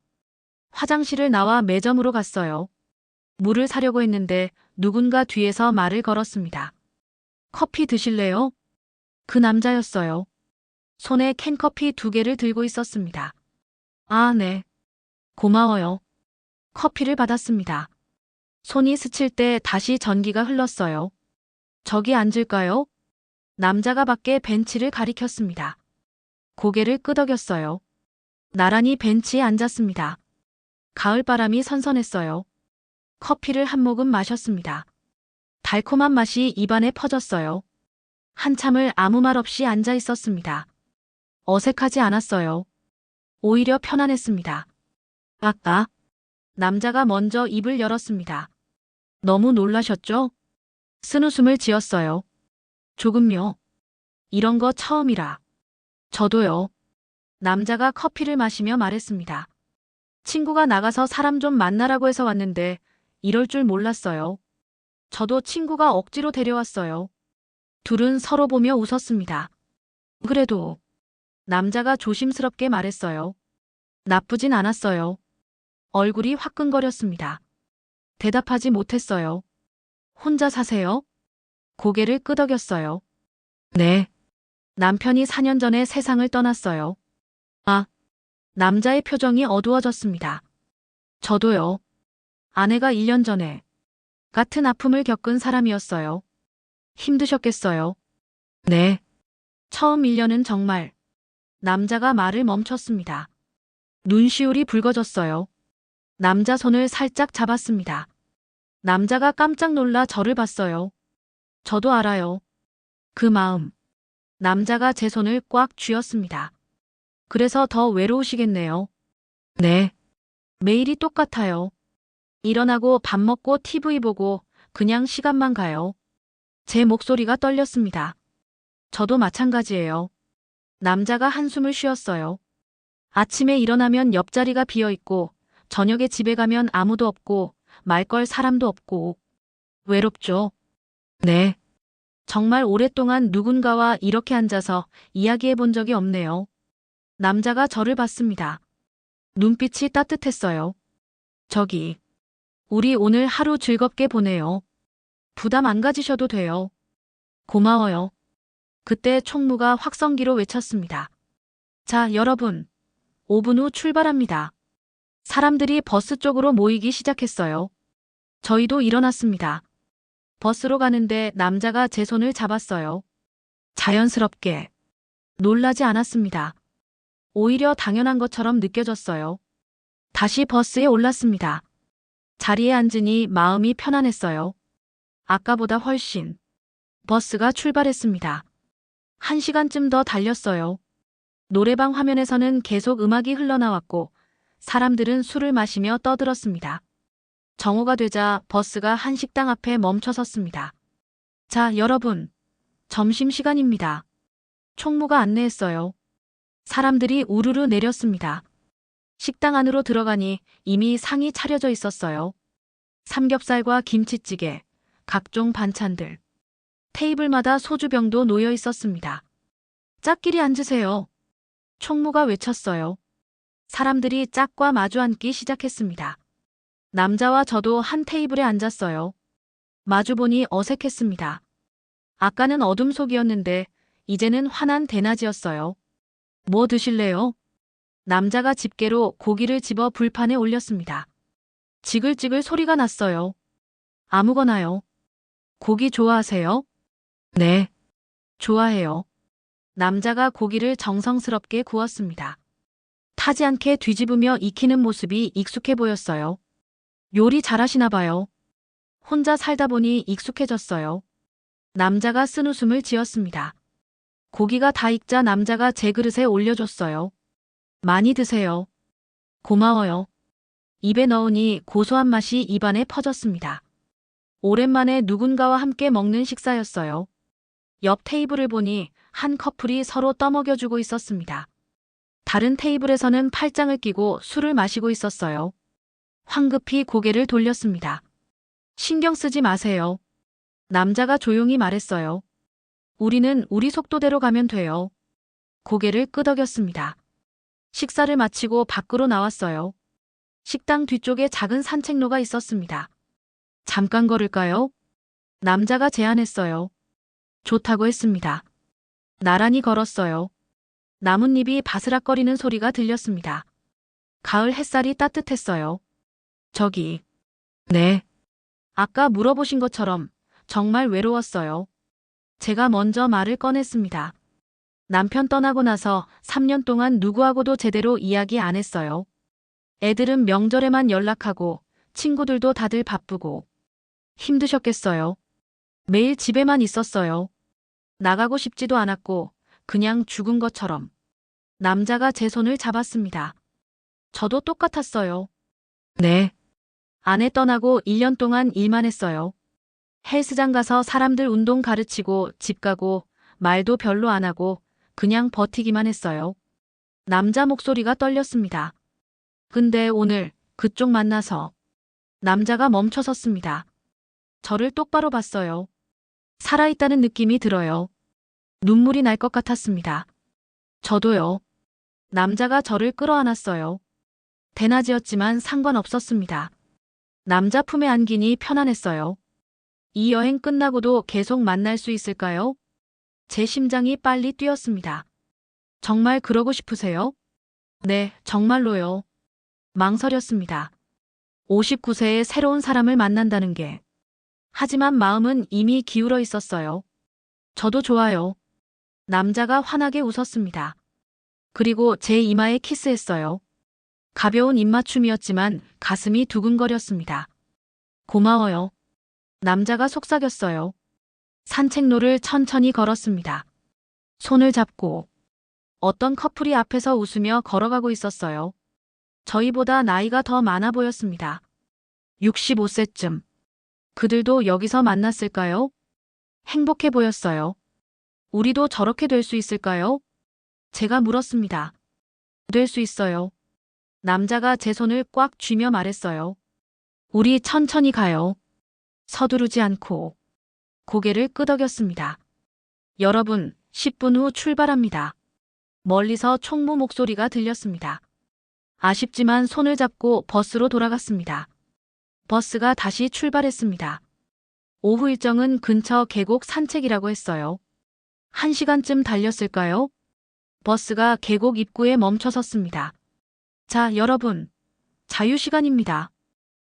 화장실을 나와 매점으로 갔어요. 물을 사려고 했는데 누군가 뒤에서 말을 걸었습니다. 커피 드실래요? 그 남자였어요. 손에 캔커피 2개를 들고 있었습니다. 아, 네. 고마워요. 커피를 받았습니다. 손이 스칠 때 다시 전기가 흘렀어요. 저기 앉을까요? 남자가 밖에 벤치를 가리켰습니다. 고개를 끄덕였어요. 나란히 벤치에 앉았습니다. 가을바람이 선선했어요. 커피를 한 모금 마셨습니다. 달콤한 맛이 입안에 퍼졌어요. 한참을 아무 말 없이 앉아 있었습니다. 어색하지 않았어요. 오히려 편안했습니다. 아까 남자가 먼저 입을 열었습니다. 너무 놀라셨죠? 쓴웃음을 지었어요. 조금요. 이런 거 처음이라. 저도요. 남자가 커피를 마시며 말했습니다. 친구가 나가서 사람 좀 만나라고 해서 왔는데 이럴 줄 몰랐어요. 저도 친구가 억지로 데려왔어요. 둘은 서로 보며 웃었습니다. 그래도 남자가 조심스럽게 말했어요. 나쁘진 않았어요. 얼굴이 화끈거렸습니다. 대답하지 못했어요. 혼자 사세요? 고개를 끄덕였어요. 네. 남편이 4년 전에 세상을 떠났어요. 아, 남자의 표정이 어두워졌습니다. 저도요. 아내가 1년 전에 같은 아픔을 겪은 사람이었어요. 힘드셨겠어요. 네. 처음 1년은 정말. 남자가 말을 멈췄습니다. 눈시울이 붉어졌어요. 남자 손을 살짝 잡았습니다. 남자가 깜짝 놀라 저를 봤어요. 저도 알아요. 그 마음. 남자가 제 손을 꽉 쥐었습니다. 그래서 더 외로우시겠네요. 네. 매일이 똑같아요. 일어나고 밥 먹고 TV 보고 그냥 시간만 가요. 제 목소리가 떨렸습니다. 저도 마찬가지예요. 남자가 한숨을 쉬었어요. 아침에 일어나면 옆자리가 비어 있고 저녁에 집에 가면 아무도 없고 말 걸 사람도 없고 외롭죠? 네. 정말 오랫동안 누군가와 이렇게 앉아서 이야기해 본 적이 없네요. 남자가 저를 봤습니다. 눈빛이 따뜻했어요. 저기, 우리 오늘 하루 즐겁게 보내요. 부담 안 가지셔도 돼요. 고마워요. 그때 총무가 확성기로 외쳤습니다. 자, 여러분. 5분 후 출발합니다. 사람들이 버스 쪽으로 모이기 시작했어요. 저희도 일어났습니다. 버스로 가는데 남자가 제 손을 잡았어요. 자연스럽게. 놀라지 않았습니다. 오히려 당연한 것처럼 느껴졌어요. 다시 버스에 올랐습니다. 자리에 앉으니 마음이 편안했어요. 아까보다 훨씬. 버스가 출발했습니다. 1시간쯤 더 달렸어요. 노래방 화면에서는 계속 음악이 흘러나왔고 사람들은 술을 마시며 떠들었습니다. 정오가 되자 버스가 한 식당 앞에 멈춰 섰습니다. 자, 여러분. 점심시간입니다. 총무가 안내했어요. 사람들이 우르르 내렸습니다. 식당 안으로 들어가니 이미 상이 차려져 있었어요. 삼겹살과 김치찌개, 각종 반찬들. 테이블마다 소주병도 놓여 있었습니다. 짝끼리 앉으세요. 총무가 외쳤어요. 사람들이 짝과 마주 앉기 시작했습니다. 남자와 저도 한 테이블에 앉았어요. 마주보니 어색했습니다. 아까는 어둠 속이었는데 이제는 환한 대낮이었어요. 뭐 드실래요? 남자가 집게로 고기를 집어 불판에 올렸습니다. 지글지글 소리가 났어요. 아무거나요. 고기 좋아하세요? 네. 좋아해요. 남자가 고기를 정성스럽게 구웠습니다. 타지 않게 뒤집으며 익히는 모습이 익숙해 보였어요. 요리 잘하시나 봐요. 혼자 살다 보니 익숙해졌어요. 남자가 쓴웃음을 지었습니다. 고기가 다 익자 남자가 제 그릇에 올려줬어요. 많이 드세요. 고마워요. 입에 넣으니 고소한 맛이 입안에 퍼졌습니다. 오랜만에 누군가와 함께 먹는 식사였어요. 옆 테이블을 보니 한 커플이 서로 떠먹여주고 있었습니다. 다른 테이블에서는 팔짱을 끼고 술을 마시고 있었어요. 황급히 고개를 돌렸습니다. 신경 쓰지 마세요. 남자가 조용히 말했어요. 우리는 우리 속도대로 가면 돼요. 고개를 끄덕였습니다. 식사를 마치고 밖으로 나왔어요. 식당 뒤쪽에 작은 산책로가 있었습니다. 잠깐 걸을까요? 남자가 제안했어요. 좋다고 했습니다. 나란히 걸었어요. 나뭇잎이 바스락거리는 소리가 들렸습니다. 가을 햇살이 따뜻했어요. 저기. 네. 아까 물어보신 것처럼 정말 외로웠어요. 제가 먼저 말을 꺼냈습니다. 남편 떠나고 나서 3년 동안 누구하고도 제대로 이야기 안 했어요. 애들은 명절에만 연락하고 친구들도 다들 바쁘고 힘드셨겠어요. 매일 집에만 있었어요. 나가고 싶지도 않았고 그냥 죽은 것처럼. 남자가 제 손을 잡았습니다. 저도 똑같았어요. 네. 아내 떠나고 1년 동안 일만 했어요. 헬스장 가서 사람들 운동 가르치고 집 가고 말도 별로 안 하고 그냥 버티기만 했어요. 남자 목소리가 떨렸습니다. 근데 오늘 그쪽 만나서 남자가 멈춰 섰습니다. 저를 똑바로 봤어요. 살아있다는 느낌이 들어요. 눈물이 날 것 같았습니다. 저도요. 남자가 저를 끌어안았어요. 대낮이었지만 상관없었습니다. 남자 품에 안기니 편안했어요. 이 여행 끝나고도 계속 만날 수 있을까요? 제 심장이 빨리 뛰었습니다. 정말 그러고 싶으세요? 네, 정말로요. 망설였습니다. 59세에 새로운 사람을 만난다는 게. 하지만 마음은 이미 기울어 있었어요. 저도 좋아요. 남자가 환하게 웃었습니다. 그리고 제 이마에 키스했어요. 가벼운 입맞춤이었지만 가슴이 두근거렸습니다. 고마워요. 남자가 속삭였어요. 산책로를 천천히 걸었습니다. 손을 잡고 어떤 커플이 앞에서 웃으며 걸어가고 있었어요. 저희보다 나이가 더 많아 보였습니다. 65세쯤. 그들도 여기서 만났을까요? 행복해 보였어요. 우리도 저렇게 될 수 있을까요? 제가 물었습니다. 될 수 있어요. 남자가 제 손을 꽉 쥐며 말했어요. 우리 천천히 가요. 서두르지 않고. 고개를 끄덕였습니다. 여러분, 10분 후 출발합니다. 멀리서 총무 목소리가 들렸습니다. 아쉽지만 손을 잡고 버스로 돌아갔습니다. 버스가 다시 출발했습니다. 오후 일정은 근처 계곡 산책이라고 했어요. 1시간쯤 달렸을까요? 버스가 계곡 입구에 멈춰 섰습니다. 자, 여러분. 자유시간입니다.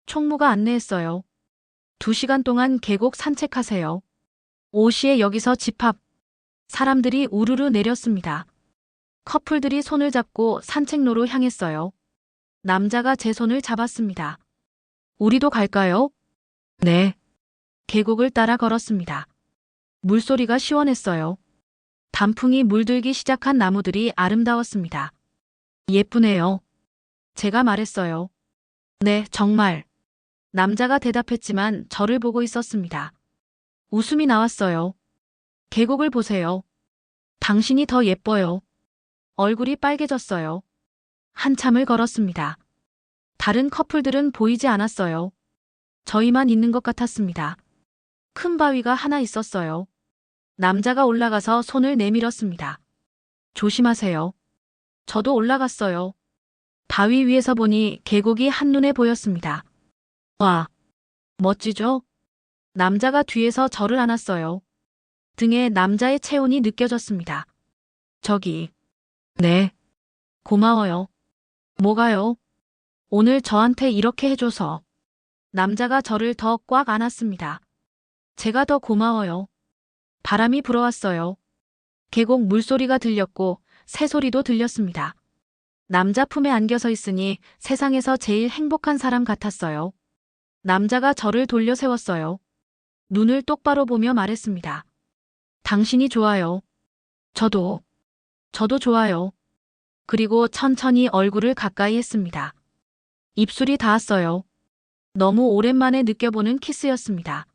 총무가 안내했어요. 2시간 동안 계곡 산책하세요. 5시에 여기서 집합. 사람들이 우르르 내렸습니다. 커플들이 손을 잡고 산책로로 향했어요. 남자가 제 손을 잡았습니다. 우리도 갈까요? 네. 계곡을 따라 걸었습니다. 물소리가 시원했어요. 단풍이 물들기 시작한 나무들이 아름다웠습니다. 예쁘네요. 제가 말했어요. 네, 정말. 남자가 대답했지만 저를 보고 있었습니다. 웃음이 나왔어요. 계곡을 보세요. 당신이 더 예뻐요. 얼굴이 빨개졌어요. 한참을 걸었습니다. 다른 커플들은 보이지 않았어요. 저희만 있는 것 같았습니다. 큰 바위가 하나 있었어요. 남자가 올라가서 손을 내밀었습니다. 조심하세요. 저도 올라갔어요. 바위 위에서 보니 계곡이 한눈에 보였습니다. 와, 멋지죠? 남자가 뒤에서 저를 안았어요. 등에 남자의 체온이 느껴졌습니다. 저기. 네. 고마워요. 뭐가요? 오늘 저한테 이렇게 해줘서. 남자가 저를 더 꽉 안았습니다. 제가 더 고마워요. 바람이 불어왔어요. 계곡 물소리가 들렸고 새소리도 들렸습니다. 남자 품에 안겨서 있으니 세상에서 제일 행복한 사람 같았어요. 남자가 저를 돌려 세웠어요. 눈을 똑바로 보며 말했습니다. 당신이 좋아요. 저도 좋아요. 그리고 천천히 얼굴을 가까이 했습니다. 입술이 닿았어요. 너무 오랜만에 느껴보는 키스였습니다.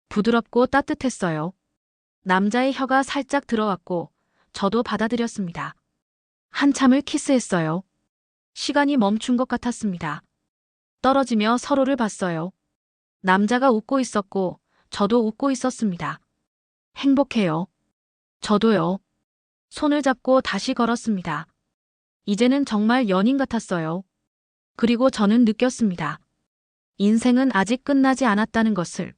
부드럽고 따뜻했어요. 남자의 혀가 살짝 들어왔고 저도 받아들였습니다. 한참을 키스했어요. 시간이 멈춘 것 같았습니다. 떨어지며 서로를 봤어요. 남자가 웃고 있었고 저도 웃고 있었습니다. 행복해요. 저도요. 손을 잡고 다시 걸었습니다. 이제는 정말 연인 같았어요. 그리고 저는 느꼈습니다. 인생은 아직 끝나지 않았다는 것을.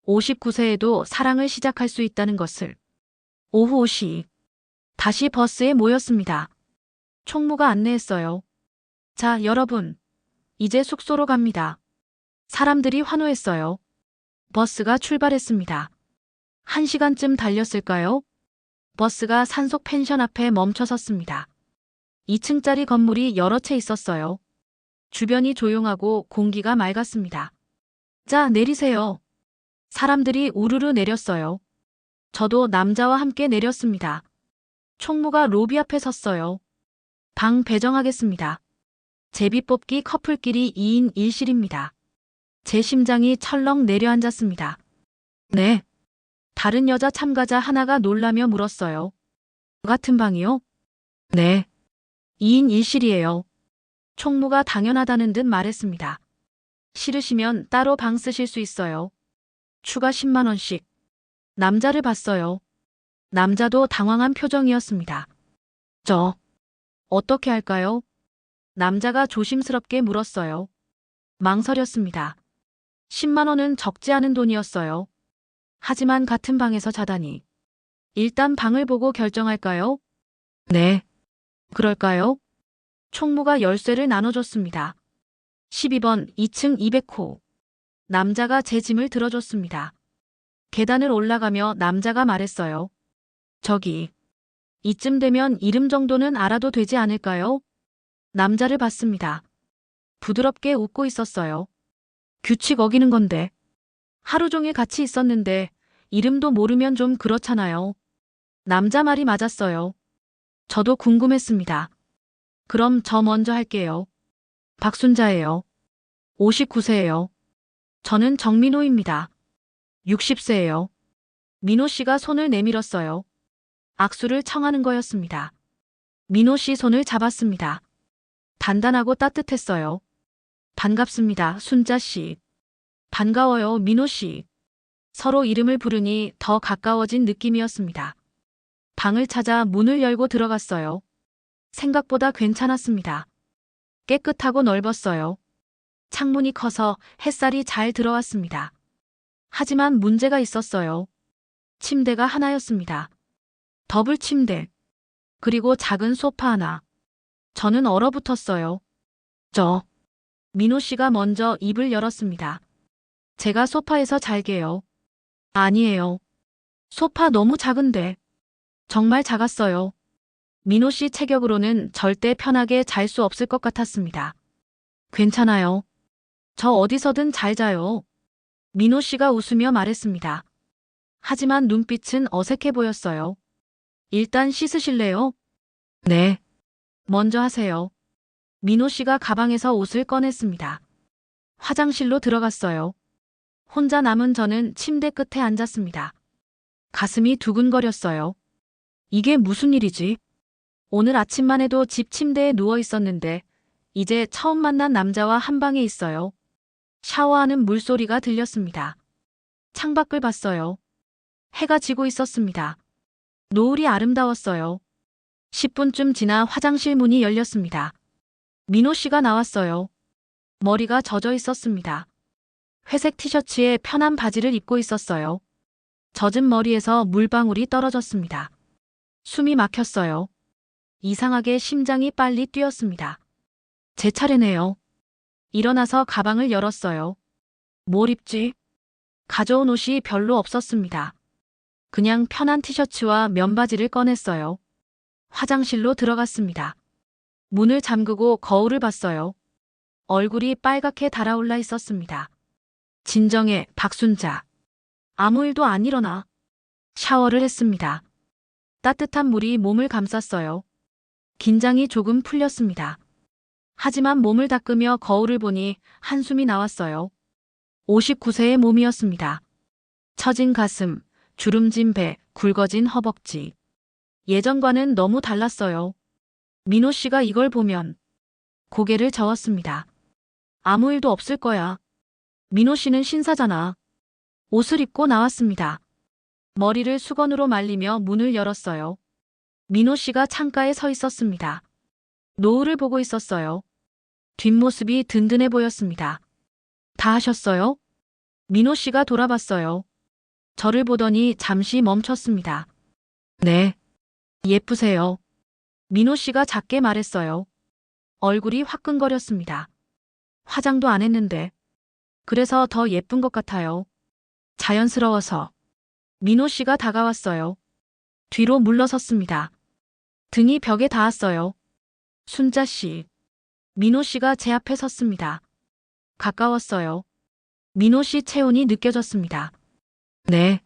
59세에도 사랑을 시작할 수 있다는 것을. 오후 5시. 다시 버스에 모였습니다. 총무가 안내했어요. 자, 여러분. 이제 숙소로 갑니다. 사람들이 환호했어요. 버스가 출발했습니다. 1시간쯤 달렸을까요? 버스가 산속 펜션 앞에 멈춰 섰습니다. 2층짜리 건물이 여러 채 있었어요. 주변이 조용하고 공기가 맑았습니다. 자, 내리세요. 사람들이 우르르 내렸어요. 저도 남자와 함께 내렸습니다. 총무가 로비 앞에 섰어요. 방 배정하겠습니다. 제비 뽑기 커플끼리 2인 1실입니다. 제 심장이 철렁 내려앉았습니다. 네. 다른 여자 참가자 하나가 놀라며 물었어요. 같은 방이요? 네. 2인 1실이에요. 총무가 당연하다는 듯 말했습니다. 싫으시면 따로 방 쓰실 수 있어요. 추가 10만 원씩. 남자를 봤어요. 남자도 당황한 표정이었습니다. 저, 어떻게 할까요? 남자가 조심스럽게 물었어요. 망설였습니다. 10만 원은 적지 않은 돈이었어요. 하지만 같은 방에서 자다니. 일단 방을 보고 결정할까요? 네. 그럴까요? 총무가 열쇠를 나눠줬습니다. 12번 2층 200호. 남자가 제 짐을 들어줬습니다. 계단을 올라가며 남자가 말했어요. 저기, 이쯤 되면 이름 정도는 알아도 되지 않을까요? 남자를 봤습니다. 부드럽게 웃고 있었어요. 규칙 어기는 건데. 하루 종일 같이 있었는데 이름도 모르면 좀 그렇잖아요. 남자 말이 맞았어요. 저도 궁금했습니다. 그럼 저 먼저 할게요. 박순자예요. 59세예요. 저는 정민호입니다. 60세예요. 민호 씨가 손을 내밀었어요. 악수를 청하는 거였습니다. 민호 씨 손을 잡았습니다. 단단하고 따뜻했어요. 반갑습니다, 순자 씨. 반가워요, 민호 씨. 서로 이름을 부르니 더 가까워진 느낌이었습니다. 방을 찾아 문을 열고 들어갔어요. 생각보다 괜찮았습니다. 깨끗하고 넓었어요. 창문이 커서 햇살이 잘 들어왔습니다. 하지만 문제가 있었어요. 침대가 하나였습니다. 더블 침대. 그리고 작은 소파 하나. 저는 얼어붙었어요. 민호 씨가 먼저 입을 열었습니다. 제가 소파에서 잘게요. 아니에요. 소파 너무 작은데. 정말 작았어요. 민호 씨 체격으로는 절대 편하게 잘 수 없을 것 같았습니다. 괜찮아요. 저 어디서든 잘 자요. 민호 씨가 웃으며 말했습니다. 하지만 눈빛은 어색해 보였어요. 일단 씻으실래요? 네. 먼저 하세요. 민호 씨가 가방에서 옷을 꺼냈습니다. 화장실로 들어갔어요. 혼자 남은 저는 침대 끝에 앉았습니다. 가슴이 두근거렸어요. 이게 무슨 일이지? 오늘 아침만 해도 집 침대에 누워 있었는데 이제 처음 만난 남자와 한 방에 있어요. 샤워하는 물소리가 들렸습니다. 창밖을 봤어요. 해가 지고 있었습니다. 노을이 아름다웠어요. 10분쯤 지나 화장실 문이 열렸습니다. 민호 씨가 나왔어요. 머리가 젖어 있었습니다. 회색 티셔츠에 편한 바지를 입고 있었어요. 젖은 머리에서 물방울이 떨어졌습니다. 숨이 막혔어요. 이상하게 심장이 빨리 뛰었습니다. 제 차례네요. 일어나서 가방을 열었어요. 뭘 입지? 가져온 옷이 별로 없었습니다. 그냥 편한 티셔츠와 면바지를 꺼냈어요. 화장실로 들어갔습니다. 문을 잠그고 거울을 봤어요. 얼굴이 빨갛게 달아올라 있었습니다. 진정해, 박순자. 아무 일도 안 일어나. 샤워를 했습니다. 따뜻한 물이 몸을 감쌌어요. 긴장이 조금 풀렸습니다. 하지만 몸을 닦으며 거울을 보니 한숨이 나왔어요. 59세의 몸이었습니다. 처진 가슴, 주름진 배, 굵어진 허벅지. 예전과는 너무 달랐어요. 민호 씨가 이걸 보면 고개를 저었습니다. 아무 일도 없을 거야. 민호 씨는 신사잖아. 옷을 입고 나왔습니다. 머리를 수건으로 말리며 문을 열었어요. 민호 씨가 창가에 서 있었습니다. 노을을 보고 있었어요. 뒷모습이 든든해 보였습니다. 다 하셨어요? 민호 씨가 돌아봤어요. 저를 보더니 잠시 멈췄습니다. 네. 예쁘세요. 민호 씨가 작게 말했어요. 얼굴이 화끈거렸습니다. 화장도 안 했는데. 그래서 더 예쁜 것 같아요. 자연스러워서. 민호 씨가 다가왔어요. 뒤로 물러섰습니다. 등이 벽에 닿았어요. 순자 씨. 민호 씨가 제 앞에 섰습니다. 가까웠어요. 민호 씨 체온이 느껴졌습니다. 네.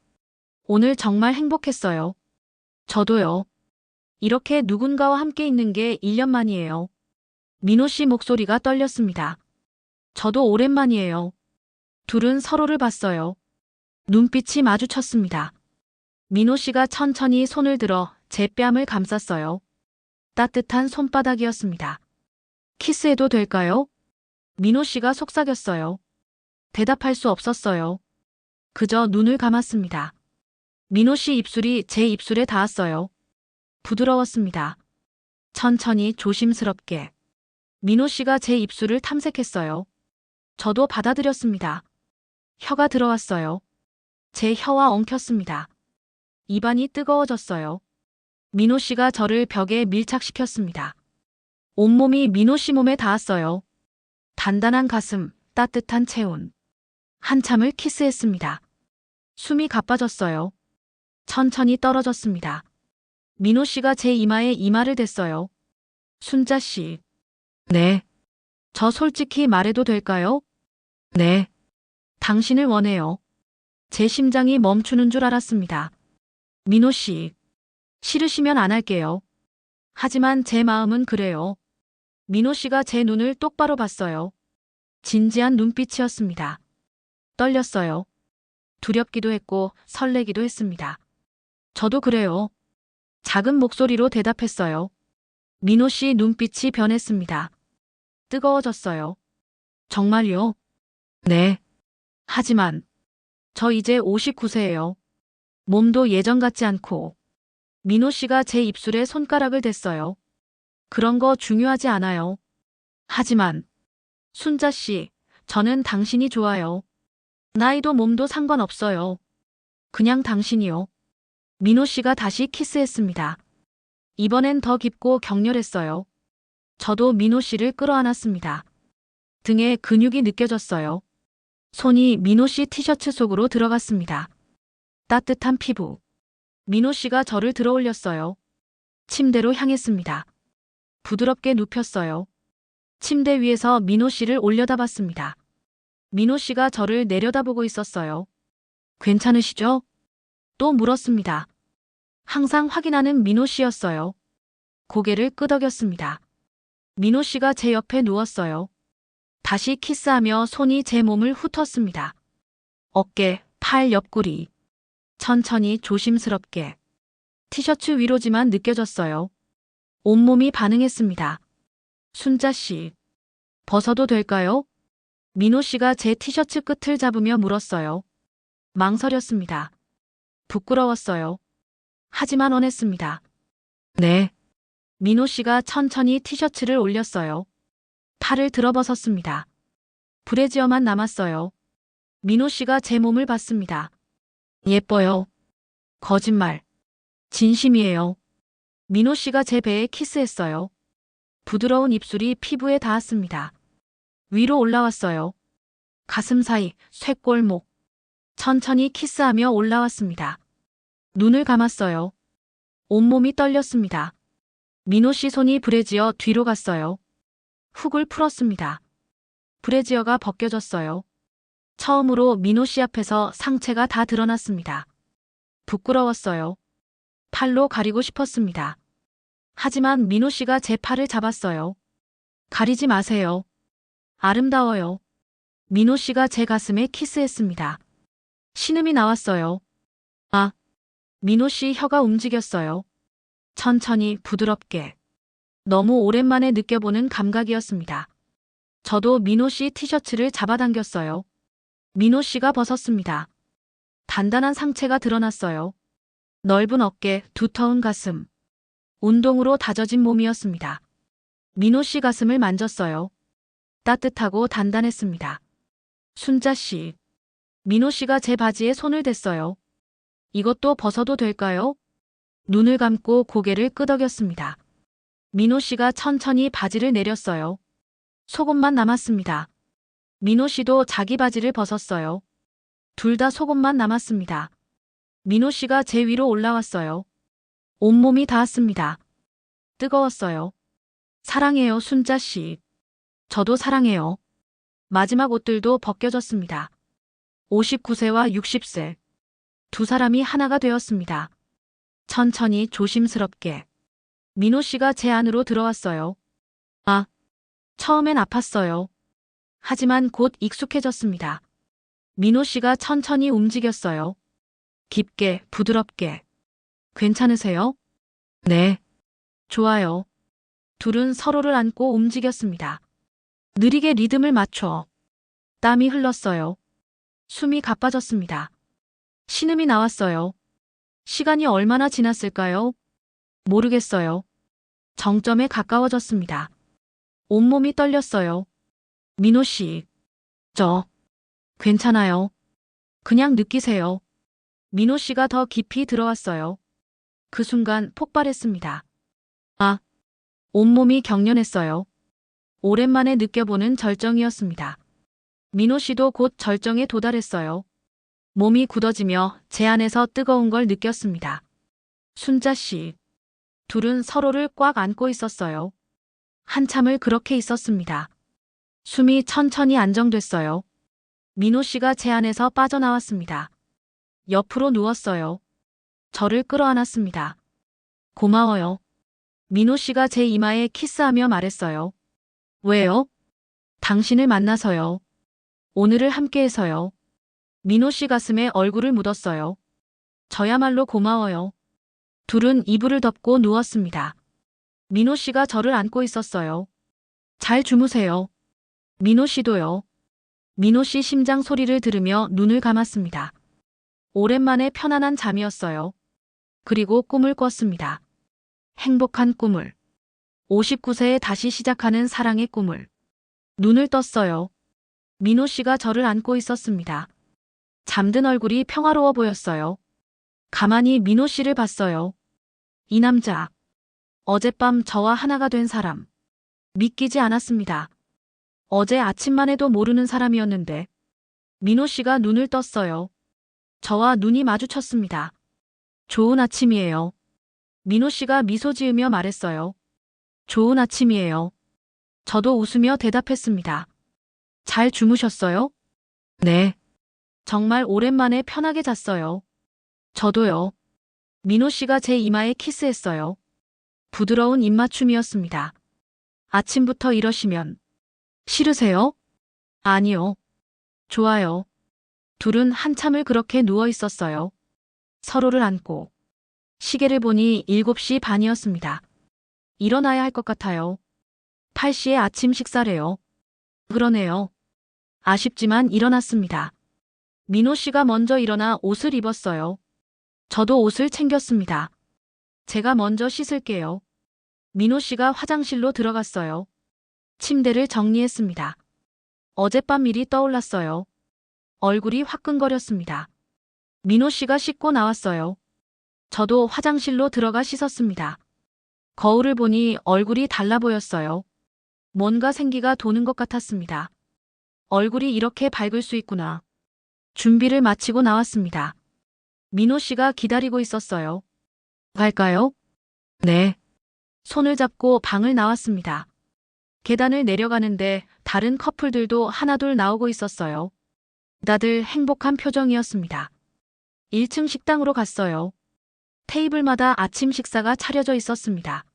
오늘 정말 행복했어요. 저도요. 이렇게 누군가와 함께 있는 게 1년 만이에요. 민호 씨 목소리가 떨렸습니다. 저도 오랜만이에요. 둘은 서로를 봤어요. 눈빛이 마주쳤습니다. 민호 씨가 천천히 손을 들어 제 뺨을 감쌌어요. 따뜻한 손바닥이었습니다. 키스해도 될까요? 민호 씨가 속삭였어요. 대답할 수 없었어요. 그저 눈을 감았습니다. 민호 씨 입술이 제 입술에 닿았어요. 부드러웠습니다. 천천히 조심스럽게. 민호 씨가 제 입술을 탐색했어요. 저도 받아들였습니다. 혀가 들어왔어요. 제 혀와 엉켰습니다. 입안이 뜨거워졌어요. 민호 씨가 저를 벽에 밀착시켰습니다. 온몸이 민호 씨 몸에 닿았어요. 단단한 가슴, 따뜻한 체온. 한참을 키스했습니다. 숨이 가빠졌어요. 천천히 떨어졌습니다. 민호 씨가 제 이마에 이마를 댔어요. 순자 씨. 네. 저 솔직히 말해도 될까요? 네. 당신을 원해요. 제 심장이 멈추는 줄 알았습니다. 민호 씨. 싫으시면 안 할게요. 하지만 제 마음은 그래요. 민호 씨가 제 눈을 똑바로 봤어요. 진지한 눈빛이었습니다. 떨렸어요. 두렵기도 했고 설레기도 했습니다. 저도 그래요. 작은 목소리로 대답했어요. 민호 씨 눈빛이 변했습니다. 뜨거워졌어요. 정말요? 네. 하지만 저 이제 59세예요. 몸도 예전 같지 않고. 민호 씨가 제 입술에 손가락을 댔어요. 그런 거 중요하지 않아요. 하지만 순자 씨, 저는 당신이 좋아요. 나이도 몸도 상관없어요. 그냥 당신이요. 민호 씨가 다시 키스했습니다. 이번엔 더 깊고 격렬했어요. 저도 민호 씨를 끌어안았습니다. 등에 근육이 느껴졌어요. 손이 민호 씨 티셔츠 속으로 들어갔습니다. 따뜻한 피부. 민호 씨가 저를 들어올렸어요. 침대로 향했습니다. 부드럽게 눕혔어요. 침대 위에서 민호 씨를 올려다봤습니다. 민호 씨가 저를 내려다보고 있었어요. 괜찮으시죠? 또 물었습니다. 항상 확인하는 민호 씨였어요. 고개를 끄덕였습니다. 민호 씨가 제 옆에 누웠어요. 다시 키스하며 손이 제 몸을 훑었습니다. 어깨, 팔 옆구리. 천천히 조심스럽게. 티셔츠 위로지만 느껴졌어요. 온몸이 반응했습니다. 순자 씨, 벗어도 될까요? 민호 씨가 제 티셔츠 끝을 잡으며 물었어요. 망설였습니다. 부끄러웠어요. 하지만 원했습니다. 네. 민호 씨가 천천히 티셔츠를 올렸어요. 팔을 들어벗었습니다. 브래지어만 남았어요. 민호 씨가 제 몸을 봤습니다. 예뻐요. 거짓말. 진심이에요. 민호 씨가 제 배에 키스했어요. 부드러운 입술이 피부에 닿았습니다. 위로 올라왔어요. 가슴 사이, 쇄골목. 천천히 키스하며 올라왔습니다. 눈을 감았어요. 온몸이 떨렸습니다. 민호 씨 손이 브래지어 뒤로 갔어요. 훅을 풀었습니다. 브래지어가 벗겨졌어요. 처음으로 민호 씨 앞에서 상체가 다 드러났습니다. 부끄러웠어요. 팔로 가리고 싶었습니다. 하지만 민호 씨가 제 팔을 잡았어요. 가리지 마세요. 아름다워요. 민호 씨가 제 가슴에 키스했습니다. 신음이 나왔어요. 아, 민호 씨 혀가 움직였어요. 천천히 부드럽게. 너무 오랜만에 느껴보는 감각이었습니다. 저도 민호 씨 티셔츠를 잡아당겼어요. 민호 씨가 벗었습니다. 단단한 상체가 드러났어요. 넓은 어깨, 두터운 가슴. 운동으로 다져진 몸이었습니다. 민호 씨 가슴을 만졌어요. 따뜻하고 단단했습니다. 순자 씨. 민호 씨가 제 바지에 손을 댔어요. 이것도 벗어도 될까요? 눈을 감고 고개를 끄덕였습니다. 민호 씨가 천천히 바지를 내렸어요. 속옷만 남았습니다. 민호 씨도 자기 바지를 벗었어요. 둘 다 속옷만 남았습니다. 민호 씨가 제 위로 올라왔어요. 온몸이 닿았습니다. 뜨거웠어요. 사랑해요, 순자 씨. 저도 사랑해요. 마지막 옷들도 벗겨졌습니다. 59세와 60세. 두 사람이 하나가 되었습니다. 천천히 조심스럽게. 민호 씨가 제 안으로 들어왔어요. 아, 처음엔 아팠어요. 하지만 곧 익숙해졌습니다. 민호 씨가 천천히 움직였어요. 깊게, 부드럽게. 괜찮으세요? 네. 좋아요. 둘은 서로를 안고 움직였습니다. 느리게 리듬을 맞춰. 땀이 흘렀어요. 숨이 가빠졌습니다. 신음이 나왔어요. 시간이 얼마나 지났을까요? 모르겠어요. 정점에 가까워졌습니다. 온몸이 떨렸어요. 민호 씨. 저. 괜찮아요. 그냥 느끼세요. 민호 씨가 더 깊이 들어왔어요. 그 순간 폭발했습니다. 아. 온몸이 경련했어요. 오랜만에 느껴보는 절정이었습니다. 민호 씨도 곧 절정에 도달했어요. 몸이 굳어지며 제 안에서 뜨거운 걸 느꼈습니다. 순자 씨. 둘은 서로를 꽉 안고 있었어요. 한참을 그렇게 있었습니다. 숨이 천천히 안정됐어요. 민호 씨가 제 안에서 빠져나왔습니다. 옆으로 누웠어요. 저를 끌어안았습니다. 고마워요. 민호 씨가 제 이마에 키스하며 말했어요. 왜요? 당신을 만나서요. 오늘을 함께해서요. 민호 씨 가슴에 얼굴을 묻었어요. 저야말로 고마워요. 둘은 이불을 덮고 누웠습니다. 민호 씨가 저를 안고 있었어요. 잘 주무세요. 민호 씨도요. 민호 씨 심장 소리를 들으며 눈을 감았습니다. 오랜만에 편안한 잠이었어요. 그리고 꿈을 꿨습니다. 행복한 꿈을. 59세에 다시 시작하는 사랑의 꿈을. 눈을 떴어요. 민호 씨가 저를 안고 있었습니다. 잠든 얼굴이 평화로워 보였어요. 가만히 민호 씨를 봤어요. 이 남자. 어젯밤 저와 하나가 된 사람. 믿기지 않았습니다. 어제 아침만 해도 모르는 사람이었는데. 민호 씨가 눈을 떴어요. 저와 눈이 마주쳤습니다. 좋은 아침이에요. 민호 씨가 미소 지으며 말했어요. 좋은 아침이에요. 저도 웃으며 대답했습니다. 잘 주무셨어요? 네. 정말 오랜만에 편하게 잤어요. 저도요. 민호 씨가 제 이마에 키스했어요. 부드러운 입맞춤이었습니다. 아침부터 이러시면 싫으세요? 아니요. 좋아요. 둘은 한참을 그렇게 누워 있었어요. 서로를 안고. 시계를 보니 7시 반이었습니다. 일어나야 할 것 같아요. 8시에 아침 식사래요. 그러네요. 아쉽지만 일어났습니다. 민호 씨가 먼저 일어나 옷을 입었어요. 저도 옷을 챙겼습니다. 제가 먼저 씻을게요. 민호 씨가 화장실로 들어갔어요. 침대를 정리했습니다. 어젯밤 일이 떠올랐어요. 얼굴이 화끈거렸습니다. 민호 씨가 씻고 나왔어요. 저도 화장실로 들어가 씻었습니다. 거울을 보니 얼굴이 달라 보였어요. 뭔가 생기가 도는 것 같았습니다. 얼굴이 이렇게 밝을 수 있구나. 준비를 마치고 나왔습니다. 민호 씨가 기다리고 있었어요. 갈까요? 네. 손을 잡고 방을 나왔습니다. 계단을 내려가는데 다른 커플들도 하나둘 나오고 있었어요. 다들 행복한 표정이었습니다. 1층 식당으로 갔어요. 테이블마다 아침 식사가 차려져 있었습니다.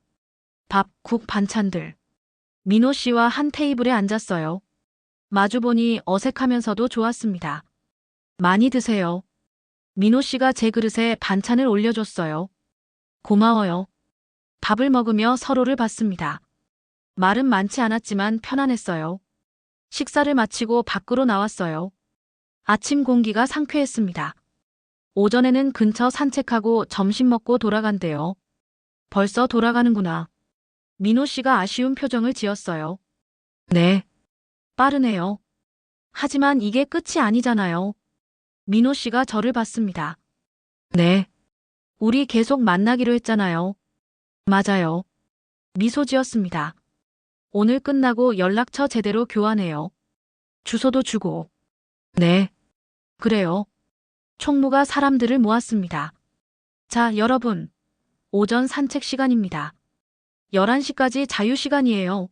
밥, 국, 반찬들. 민호 씨와 한 테이블에 앉았어요. 마주보니 어색하면서도 좋았습니다. 많이 드세요. 민호 씨가 제 그릇에 반찬을 올려줬어요. 고마워요. 밥을 먹으며 서로를 봤습니다. 말은 많지 않았지만 편안했어요. 식사를 마치고 밖으로 나왔어요. 아침 공기가 상쾌했습니다. 오전에는 근처 산책하고 점심 먹고 돌아간대요. 벌써 돌아가는구나. 민호 씨가 아쉬운 표정을 지었어요. 네. 빠르네요. 하지만 이게 끝이 아니잖아요. 민호 씨가 저를 봤습니다. 네. 우리 계속 만나기로 했잖아요. 맞아요. 미소 지었습니다. 오늘 끝나고 연락처 제대로 교환해요. 주소도 주고. 네. 그래요. 총무가 사람들을 모았습니다. 자, 여러분. 오전 산책 시간입니다. 11시까지 자유시간이에요.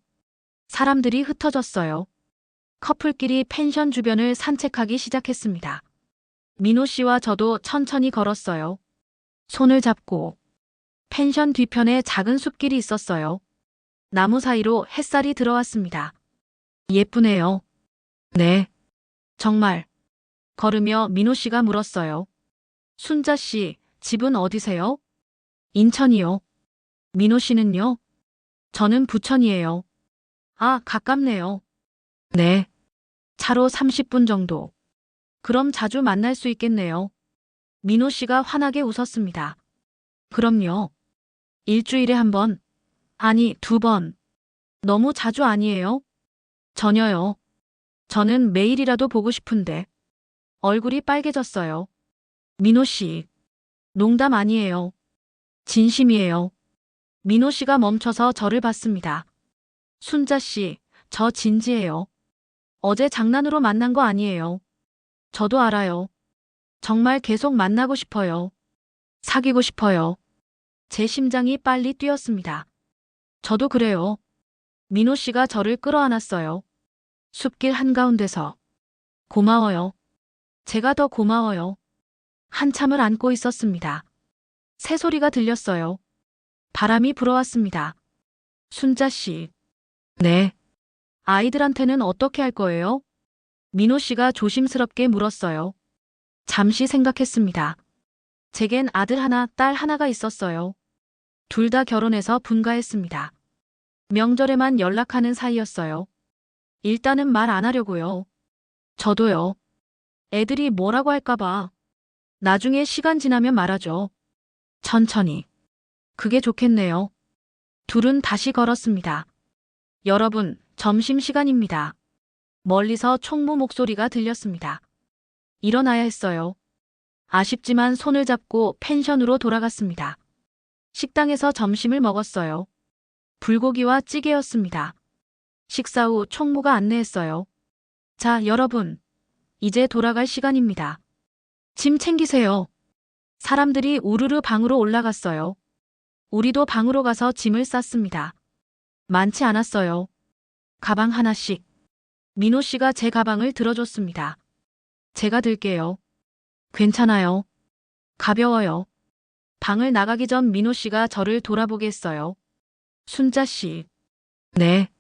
사람들이 흩어졌어요. 커플끼리 펜션 주변을 산책하기 시작했습니다. 민호 씨와 저도 천천히 걸었어요. 손을 잡고. 펜션 뒤편에 작은 숲길이 있었어요. 나무 사이로 햇살이 들어왔습니다. 예쁘네요. 네. 정말. 걸으며 민호 씨가 물었어요. 순자 씨, 집은 어디세요? 인천이요. 민호 씨는요? 저는 부천이에요. 아, 가깝네요. 네. 차로 30분 정도. 그럼 자주 만날 수 있겠네요. 민호 씨가 환하게 웃었습니다. 그럼요. 일주일에 한 번? 아니, 2번. 너무 자주 아니에요? 전혀요. 저는 매일이라도 보고 싶은데. 얼굴이 빨개졌어요. 민호 씨. 농담 아니에요. 진심이에요. 민호 씨가 멈춰서 저를 봤습니다. 순자 씨, 저 진지해요. 어제 장난으로 만난 거 아니에요. 저도 알아요. 정말 계속 만나고 싶어요. 사귀고 싶어요. 제 심장이 빨리 뛰었습니다. 저도 그래요. 민호 씨가 저를 끌어안았어요. 숲길 한가운데서. 고마워요. 제가 더 고마워요. 한참을 안고 있었습니다. 새소리가 들렸어요. 바람이 불어왔습니다. 순자 씨. 네. 아이들한테는 어떻게 할 거예요? 민호 씨가 조심스럽게 물었어요. 잠시 생각했습니다. 제겐 아들 하나, 딸 하나가 있었어요. 둘 다 결혼해서 분가했습니다. 명절에만 연락하는 사이였어요. 일단은 말 안 하려고요. 저도요. 애들이 뭐라고 할까봐. 나중에 시간 지나면 말하죠. 천천히. 그게 좋겠네요. 둘은 다시 걸었습니다. 여러분, 점심시간입니다. 멀리서 총무 목소리가 들렸습니다. 일어나야 했어요. 아쉽지만 손을 잡고 펜션으로 돌아갔습니다. 식당에서 점심을 먹었어요. 불고기와 찌개였습니다. 식사 후 총무가 안내했어요. 자, 여러분. 이제 돌아갈 시간입니다. 짐 챙기세요. 사람들이 우르르 방으로 올라갔어요. 우리도 방으로 가서 짐을 쌌습니다. 많지 않았어요. 가방 하나씩. 민호 씨가 제 가방을 들어줬습니다. 제가 들게요. 괜찮아요. 가벼워요. 방을 나가기 전 민호 씨가 저를 돌아보게 했어요. 순자 씨. 네.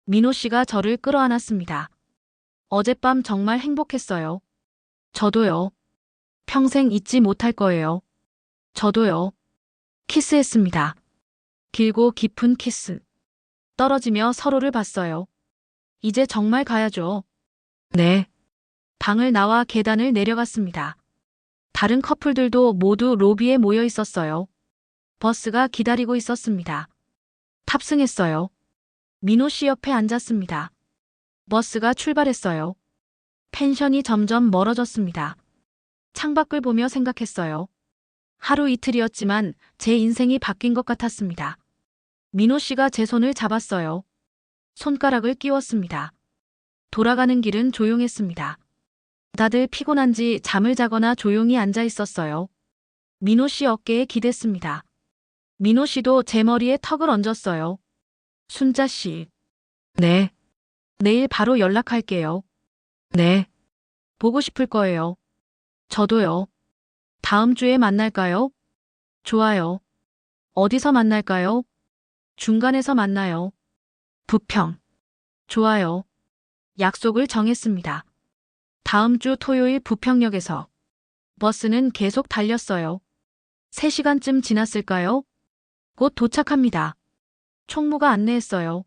민호 씨가 저를 끌어안았습니다. 어젯밤 정말 행복했어요. 저도요. 평생 잊지 못할 거예요. 저도요. 키스했습니다. 길고 깊은 키스. 떨어지며 서로를 봤어요. 이제 정말 가야죠. 네. 방을 나와 계단을 내려갔습니다. 다른 커플들도 모두 로비에 모여 있었어요. 버스가 기다리고 있었습니다. 탑승했어요. 민호 씨 옆에 앉았습니다. 버스가 출발했어요. 펜션이 점점 멀어졌습니다. 창밖을 보며 생각했어요. 하루 이틀이었지만 제 인생이 바뀐 것 같았습니다. 민호 씨가 제 손을 잡았어요. 손가락을 끼웠습니다. 돌아가는 길은 조용했습니다. 다들 피곤한지 잠을 자거나 조용히 앉아 있었어요. 민호 씨 어깨에 기댔습니다. 민호 씨도 제 머리에 턱을 얹었어요. 순자 씨. 네. 내일 바로 연락할게요. 네. 보고 싶을 거예요. 저도요. 다음 주에 만날까요? 좋아요. 어디서 만날까요? 중간에서 만나요. 부평. 좋아요. 약속을 정했습니다. 다음 주 토요일 부평역에서. 버스는 계속 달렸어요. 3시간쯤 지났을까요? 곧 도착합니다. 총무가 안내했어요.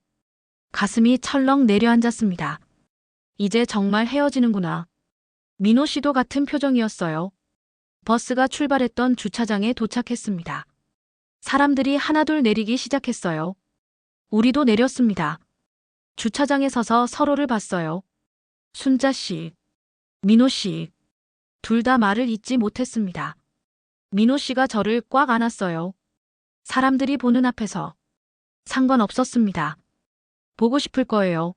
가슴이 철렁 내려앉았습니다. 이제 정말 헤어지는구나. 민호 씨도 같은 표정이었어요. 버스가 출발했던 주차장에 도착했습니다. 사람들이 하나둘 내리기 시작했어요. 우리도 내렸습니다. 주차장에 서서 서로를 봤어요. 순자 씨, 민호 씨. 둘 다 말을 잇지 못했습니다. 민호 씨가 저를 꽉 안았어요. 사람들이 보는 앞에서. 상관없었습니다. 보고 싶을 거예요.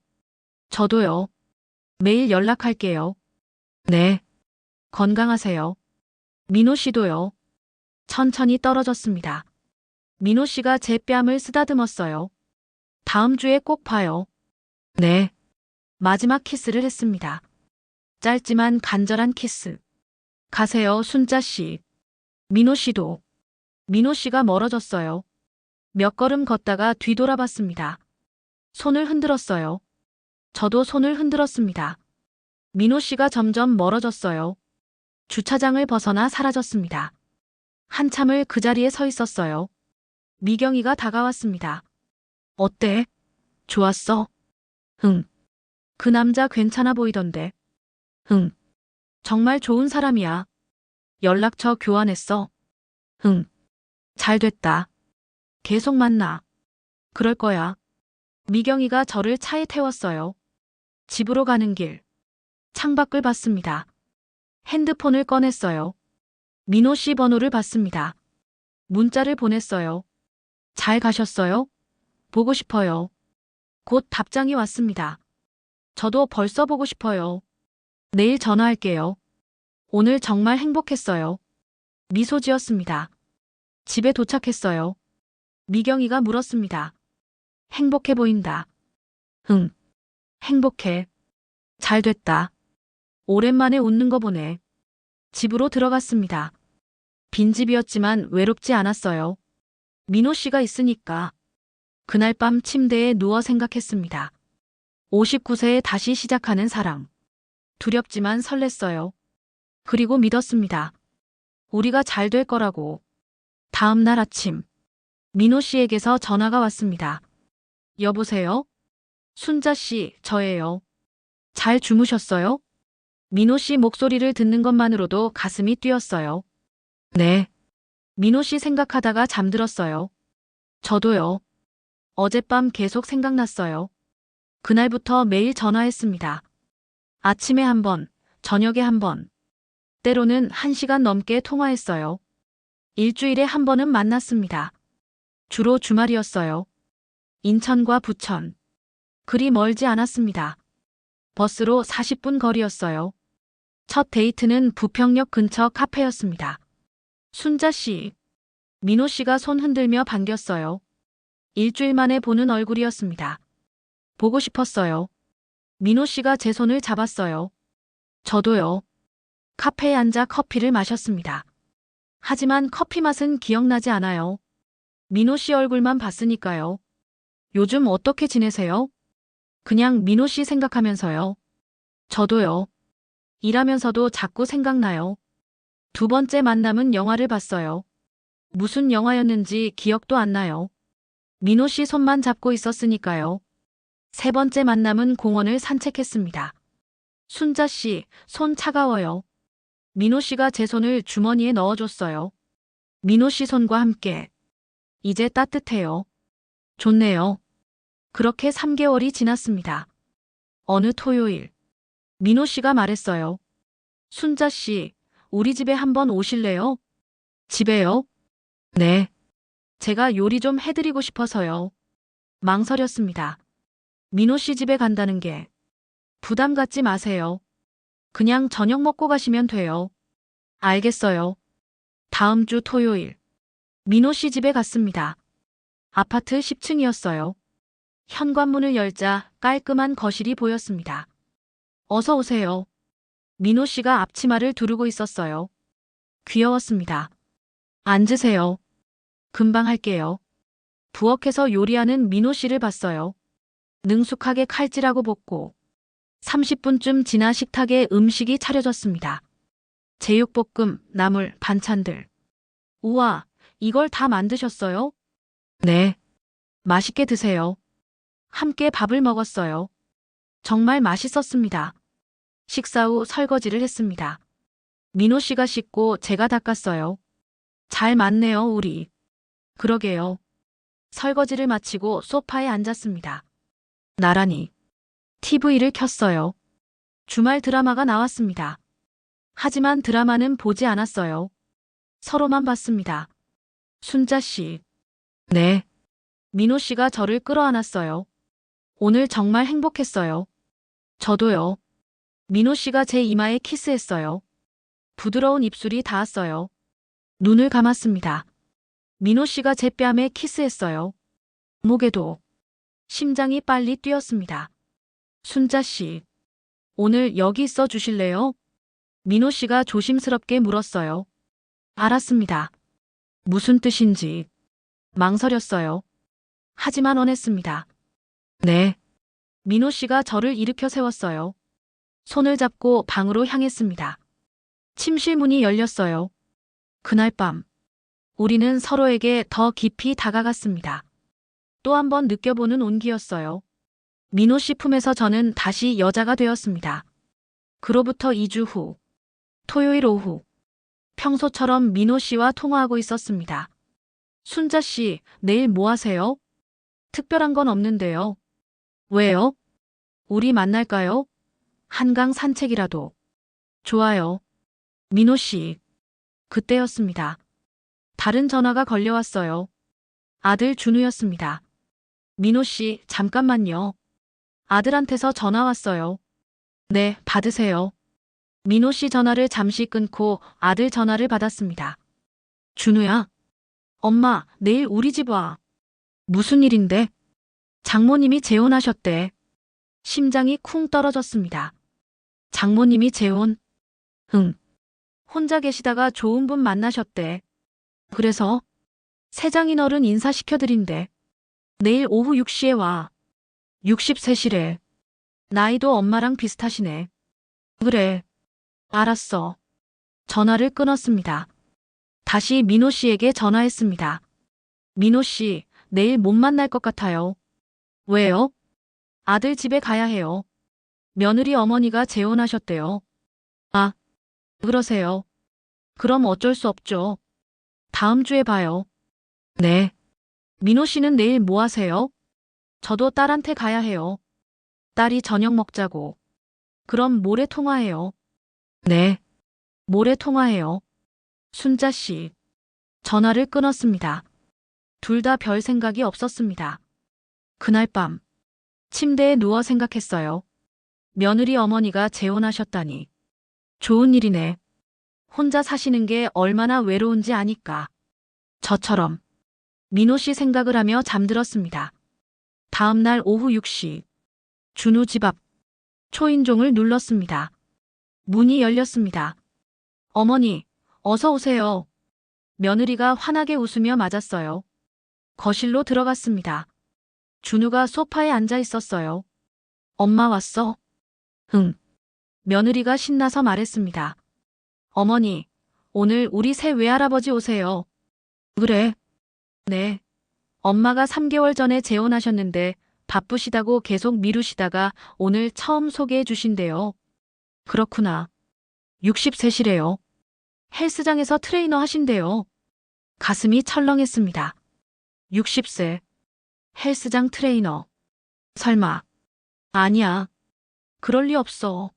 저도요. 매일 연락할게요. 네. 건강하세요. 민호 씨도요. 천천히 떨어졌습니다. 민호 씨가 제 뺨을 쓰다듬었어요. 다음 주에 꼭 봐요. 네. 마지막 키스를 했습니다. 짧지만 간절한 키스. 가세요, 순자 씨. 민호 씨도. 민호 씨가 멀어졌어요. 몇 걸음 걷다가 뒤돌아봤습니다. 손을 흔들었어요. 저도 손을 흔들었습니다. 민호 씨가 점점 멀어졌어요. 주차장을 벗어나 사라졌습니다. 한참을 그 자리에 서 있었어요. 미경이가 다가왔습니다. 어때? 좋았어? 응. 그 남자 괜찮아 보이던데. 응. 정말 좋은 사람이야. 연락처 교환했어. 응. 잘 됐다. 계속 만나. 그럴 거야. 미경이가 저를 차에 태웠어요. 집으로 가는 길. 창밖을 봤습니다. 핸드폰을 꺼냈어요. 민호 씨 번호를 봤습니다. 문자를 보냈어요. 잘 가셨어요? 보고 싶어요. 곧 답장이 왔습니다. 저도 벌써 보고 싶어요. 내일 전화할게요. 오늘 정말 행복했어요. 미소 지었습니다. 집에 도착했어요. 미경이가 물었습니다. 행복해 보인다. 응. 행복해. 잘 됐다. 오랜만에 웃는 거 보네. 집으로 들어갔습니다. 빈집이었지만 외롭지 않았어요. 민호 씨가 있으니까. 그날 밤 침대에 누워 생각했습니다. 59세에 다시 시작하는 사랑. 두렵지만 설렜어요. 그리고 믿었습니다. 우리가 잘 될 거라고. 다음 날 아침. 민호 씨에게서 전화가 왔습니다. 여보세요? 순자 씨, 저예요. 잘 주무셨어요? 민호 씨 목소리를 듣는 것만으로도 가슴이 뛰었어요. 네. 민호 씨 생각하다가 잠들었어요. 저도요. 어젯밤 계속 생각났어요. 그날부터 매일 전화했습니다. 아침에 한 번, 저녁에 한 번. 때로는 1시간 넘게 통화했어요. 일주일에 한 번은 만났습니다. 주로 주말이었어요. 인천과 부천. 그리 멀지 않았습니다. 버스로 40분 거리였어요. 첫 데이트는 부평역 근처 카페였습니다. 순자 씨. 민호 씨가 손 흔들며 반겼어요. 일주일 만에 보는 얼굴이었습니다. 보고 싶었어요. 민호 씨가 제 손을 잡았어요. 저도요. 카페에 앉아 커피를 마셨습니다. 하지만 커피 맛은 기억나지 않아요. 민호 씨 얼굴만 봤으니까요. 요즘 어떻게 지내세요? 그냥 민호 씨 생각하면서요. 저도요. 일하면서도 자꾸 생각나요. 두 번째 만남은 영화를 봤어요. 무슨 영화였는지 기억도 안 나요. 민호 씨 손만 잡고 있었으니까요. 세 번째 만남은 공원을 산책했습니다. 순자 씨, 손 차가워요. 민호 씨가 제 손을 주머니에 넣어줬어요. 민호 씨 손과 함께. 이제 따뜻해요. 좋네요. 그렇게 3개월이 지났습니다. 어느 토요일, 민호 씨가 말했어요. 순자 씨, 우리 집에 한번 오실래요? 집에요? 네. 제가 요리 좀 해드리고 싶어서요. 망설였습니다. 민호 씨 집에 간다는 게 부담 갖지 마세요. 그냥 저녁 먹고 가시면 돼요. 알겠어요. 다음 주 토요일, 민호 씨 집에 갔습니다. 아파트 10층이었어요. 현관문을 열자 깔끔한 거실이 보였습니다. 어서 오세요. 민호 씨가 앞치마를 두르고 있었어요. 귀여웠습니다. 앉으세요. 금방 할게요. 부엌에서 요리하는 민호 씨를 봤어요. 능숙하게 칼질하고 볶고 30분쯤 지나 식탁에 음식이 차려졌습니다. 제육볶음, 나물, 반찬들. 우와, 이걸 다 만드셨어요? 네. 맛있게 드세요. 함께 밥을 먹었어요. 정말 맛있었습니다. 식사 후 설거지를 했습니다. 민호 씨가 씻고 제가 닦았어요. 잘 맞네요, 우리. 그러게요. 설거지를 마치고 소파에 앉았습니다. 나란히 TV를 켰어요. 주말 드라마가 나왔습니다. 하지만 드라마는 보지 않았어요. 서로만 봤습니다. 순자 씨. 네. 민호 씨가 저를 끌어안았어요. 오늘 정말 행복했어요. 저도요. 민호 씨가 제 이마에 키스했어요. 부드러운 입술이 닿았어요. 눈을 감았습니다. 민호 씨가 제 뺨에 키스했어요. 목에도. 심장이 빨리 뛰었습니다. 순자 씨, 오늘 여기 있어 주실래요? 민호 씨가 조심스럽게 물었어요. 알았습니다. 무슨 뜻인지 망설였어요. 하지만 원했습니다. 네. 민호 씨가 저를 일으켜 세웠어요. 손을 잡고 방으로 향했습니다. 침실 문이 열렸어요. 그날 밤, 우리는 서로에게 더 깊이 다가갔습니다. 또 한 번 느껴보는 온기였어요. 민호 씨 품에서 저는 다시 여자가 되었습니다. 그로부터 2주 후, 토요일 오후, 평소처럼 민호 씨와 통화하고 있었습니다. 순자 씨, 내일 뭐 하세요? 특별한 건 없는데요. 왜요? 우리 만날까요? 한강 산책이라도. 좋아요. 민호 씨. 그때였습니다. 다른 전화가 걸려왔어요. 아들 준우였습니다. 민호 씨, 잠깐만요. 아들한테서 전화 왔어요. 네, 받으세요. 민호 씨 전화를 잠시 끊고 아들 전화를 받았습니다. 준우야. 엄마, 내일 우리 집 와. 무슨 일인데? 장모님이 재혼하셨대. 심장이 쿵 떨어졌습니다. 장모님이 재혼? 응. 혼자 계시다가 좋은 분 만나셨대. 그래서? 세장인 어른 인사시켜드린대. 내일 오후 6시에 와. 60세시래. 나이도 엄마랑 비슷하시네. 그래. 알았어. 전화를 끊었습니다. 다시 민호 씨에게 전화했습니다. 민호 씨, 내일 못 만날 것 같아요. 왜요? 아들 집에 가야 해요. 며느리 어머니가 재혼하셨대요. 아, 그러세요. 그럼 어쩔 수 없죠. 다음 주에 봐요. 네. 민호 씨는 내일 뭐 하세요? 저도 딸한테 가야 해요. 딸이 저녁 먹자고. 그럼 모레 통화해요. 네. 모레 통화해요. 순자 씨. 전화를 끊었습니다. 둘 다 별 생각이 없었습니다. 그날 밤, 침대에 누워 생각했어요. 며느리 어머니가 재혼하셨다니. 좋은 일이네. 혼자 사시는 게 얼마나 외로운지 아니까. 저처럼. 민호 씨 생각을 하며 잠들었습니다. 다음 날 오후 6시. 준우 집 앞. 초인종을 눌렀습니다. 문이 열렸습니다. 어머니, 어서 오세요. 며느리가 환하게 웃으며 맞았어요. 거실로 들어갔습니다. 준우가 소파에 앉아 있었어요. 엄마 왔어? 응. 며느리가 신나서 말했습니다. 어머니, 오늘 우리 새 외할아버지 오세요. 그래? 네. 엄마가 3개월 전에 재혼하셨는데 바쁘시다고 계속 미루시다가 오늘 처음 소개해 주신대요. 그렇구나. 60세시래요. 헬스장에서 트레이너 하신대요. 가슴이 철렁했습니다. 60세. 헬스장 트레이너. 설마. 아니야. 그럴 리 없어.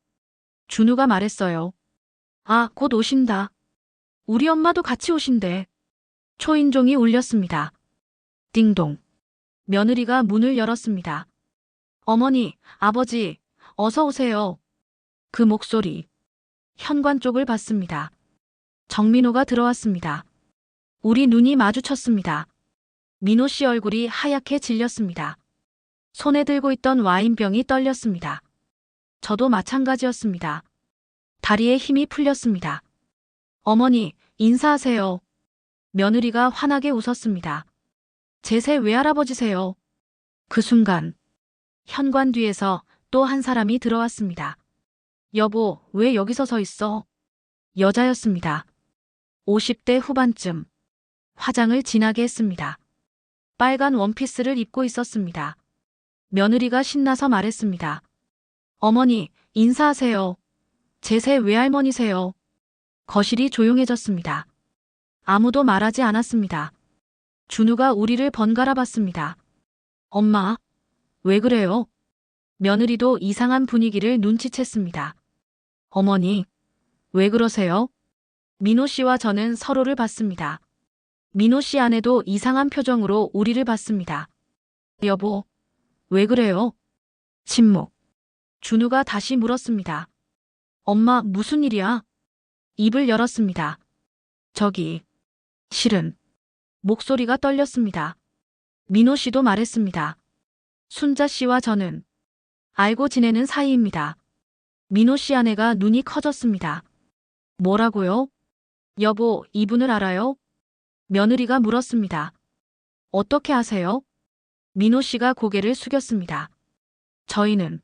준우가 말했어요. 아, 곧 오신다. 우리 엄마도 같이 오신대. 초인종이 울렸습니다. 띵동. 며느리가 문을 열었습니다. 어머니, 아버지, 어서 오세요. 그 목소리. 현관 쪽을 봤습니다. 정민호가 들어왔습니다. 우리 눈이 마주쳤습니다. 민호 씨 얼굴이 하얗게 질렸습니다. 손에 들고 있던 와인병이 떨렸습니다. 저도 마찬가지였습니다. 다리에 힘이 풀렸습니다. 어머니, 인사하세요. 며느리가 환하게 웃었습니다. 제 새 외할아버지세요. 그 순간 현관 뒤에서 또 한 사람이 들어왔습니다. 여보, 왜 여기서 서 있어? 여자였습니다. 50대 후반쯤. 화장을 진하게 했습니다. 빨간 원피스를 입고 있었습니다. 며느리가 신나서 말했습니다. 어머니, 인사하세요. 제 새 외할머니세요. 거실이 조용해졌습니다. 아무도 말하지 않았습니다. 준우가 우리를 번갈아 봤습니다. 엄마, 왜 그래요? 며느리도 이상한 분위기를 눈치챘습니다. 어머니, 왜 그러세요? 민호 씨와 저는 서로를 봤습니다. 민호 씨 아내도 이상한 표정으로 우리를 봤습니다. 여보, 왜 그래요? 침묵. 준우가 다시 물었습니다. 엄마, 무슨 일이야? 입을 열었습니다. 저기, 실은. 목소리가 떨렸습니다. 민호 씨도 말했습니다. 순자 씨와 저는 알고 지내는 사이입니다. 민호 씨 아내가 눈이 커졌습니다. 뭐라고요? 여보, 이분을 알아요? 며느리가 물었습니다. 어떻게 아세요? 민호 씨가 고개를 숙였습니다. 저희는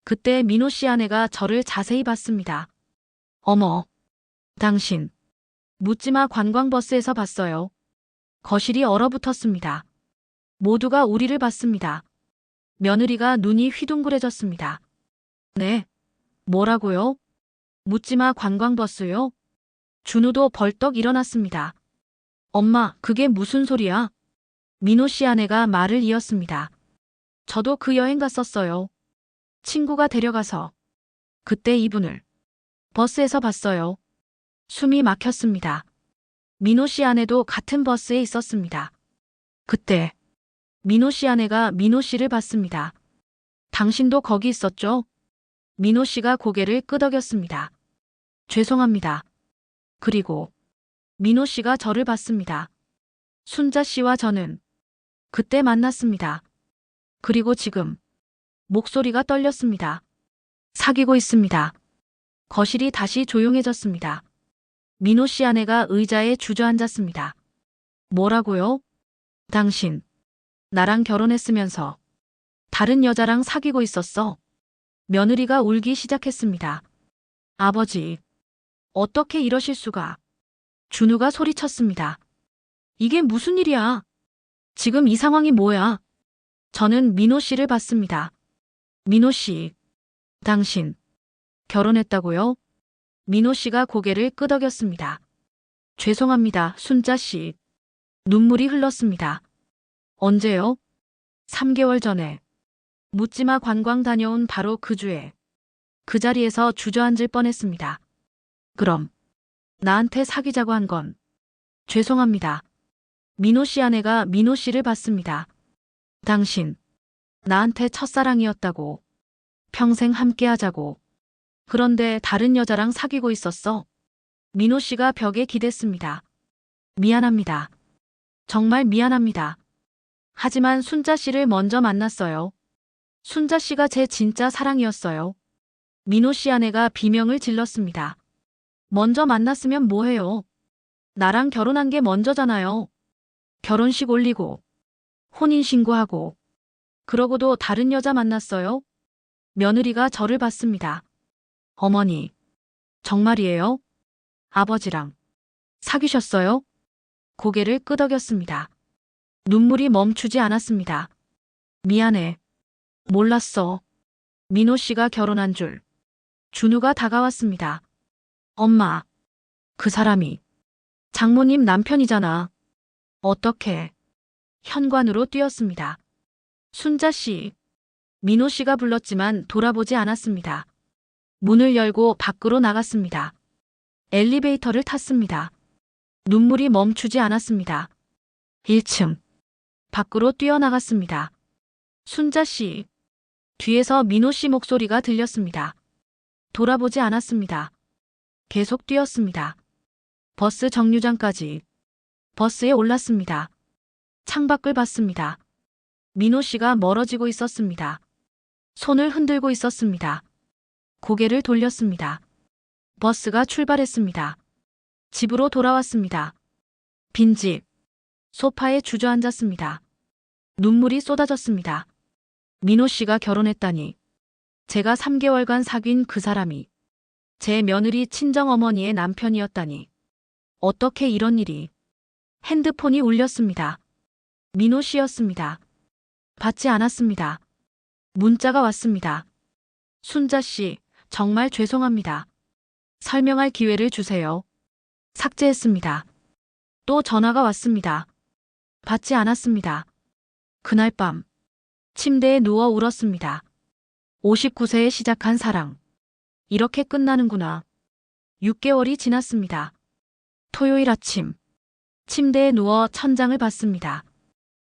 그때 민호 씨 아내가 저를 자세히 봤습니다. 어머, 당신 묻지마 관광버스에서 봤어요. 거실이 얼어붙었습니다. 모두가 우리를 봤습니다. 며느리가 눈이 휘둥그레졌습니다. 네. 뭐라고요? 묻지마 관광버스요? 준우도 벌떡 일어났습니다. 엄마, 그게 무슨 소리야? 민호 씨 아내가 말을 이었습니다. 저도 그 여행 갔었어요. 친구가 데려가서. 그때 이분을 버스에서 봤어요. 숨이 막혔습니다. 민호 씨 아내도 같은 버스에 있었습니다. 그때 민호 씨 아내가 민호 씨를 봤습니다. 당신도 거기 있었죠? 민호 씨가 고개를 끄덕였습니다. 죄송합니다. 그리고 민호 씨가 저를 봤습니다. 순자 씨와 저는 그때 만났습니다. 그리고 지금 목소리가 떨렸습니다. 사귀고 있습니다. 거실이 다시 조용해졌습니다. 민호 씨 아내가 의자에 주저앉았습니다. 뭐라고요? 당신, 나랑 결혼했으면서 다른 여자랑 사귀고 있었어? 며느리가 울기 시작했습니다. 아버지, 어떻게 이러실 수가? 준우가 소리쳤습니다. 이게 무슨 일이야? 지금 이 상황이 뭐야? 저는 민호 씨를 봤습니다. 민호 씨, 당신, 결혼했다고요? 민호 씨가 고개를 끄덕였습니다. 죄송합니다, 순자 씨. 눈물이 흘렀습니다. 언제요? 3개월 전에. 묻지마 관광 다녀온 바로 그 주에. 그 자리에서 주저앉을 뻔했습니다. 그럼 나한테 사귀자고 한 건. 죄송합니다. 민호 씨 아내가 민호 씨를 봤습니다. 당신, 나한테 첫사랑이었다고. 평생 함께하자고. 그런데 다른 여자랑 사귀고 있었어. 민호 씨가 벽에 기댔습니다. 미안합니다. 정말 미안합니다. 하지만 순자 씨를 먼저 만났어요. 순자 씨가 제 진짜 사랑이었어요. 민호 씨 아내가 비명을 질렀습니다. 먼저 만났으면 뭐해요? 나랑 결혼한 게 먼저잖아요. 결혼식 올리고, 혼인신고하고, 그러고도 다른 여자 만났어요? 며느리가 저를 봤습니다. 어머니, 정말이에요? 아버지랑 사귀셨어요? 고개를 끄덕였습니다. 눈물이 멈추지 않았습니다. 미안해. 몰랐어. 민호 씨가 결혼한 줄. 준우가 다가왔습니다. 엄마, 그 사람이 장모님 남편이잖아. 어떻게? 현관으로 뛰었습니다. 순자 씨. 민호 씨가 불렀지만 돌아보지 않았습니다. 문을 열고 밖으로 나갔습니다. 엘리베이터를 탔습니다. 눈물이 멈추지 않았습니다. 1층. 밖으로 뛰어나갔습니다. 순자 씨. 뒤에서 민호 씨 목소리가 들렸습니다. 돌아보지 않았습니다. 계속 뛰었습니다. 버스 정류장까지. 버스에 올랐습니다. 창밖을 봤습니다. 민호 씨가 멀어지고 있었습니다. 손을 흔들고 있었습니다. 고개를 돌렸습니다. 버스가 출발했습니다. 집으로 돌아왔습니다. 빈집. 소파에 주저앉았습니다. 눈물이 쏟아졌습니다. 민호 씨가 결혼했다니. 제가 3개월간 사귄 그 사람이 제 며느리 친정어머니의 남편이었다니. 어떻게 이런 일이. 핸드폰이 울렸습니다. 민호 씨였습니다. 받지 않았습니다. 문자가 왔습니다. 순자 씨, 정말 죄송합니다. 설명할 기회를 주세요. 삭제했습니다. 또 전화가 왔습니다. 받지 않았습니다. 그날 밤 침대에 누워 울었습니다. 59세에 시작한 사랑. 이렇게 끝나는구나. 6개월이 지났습니다. 토요일 아침 침대에 누워 천장을 봤습니다.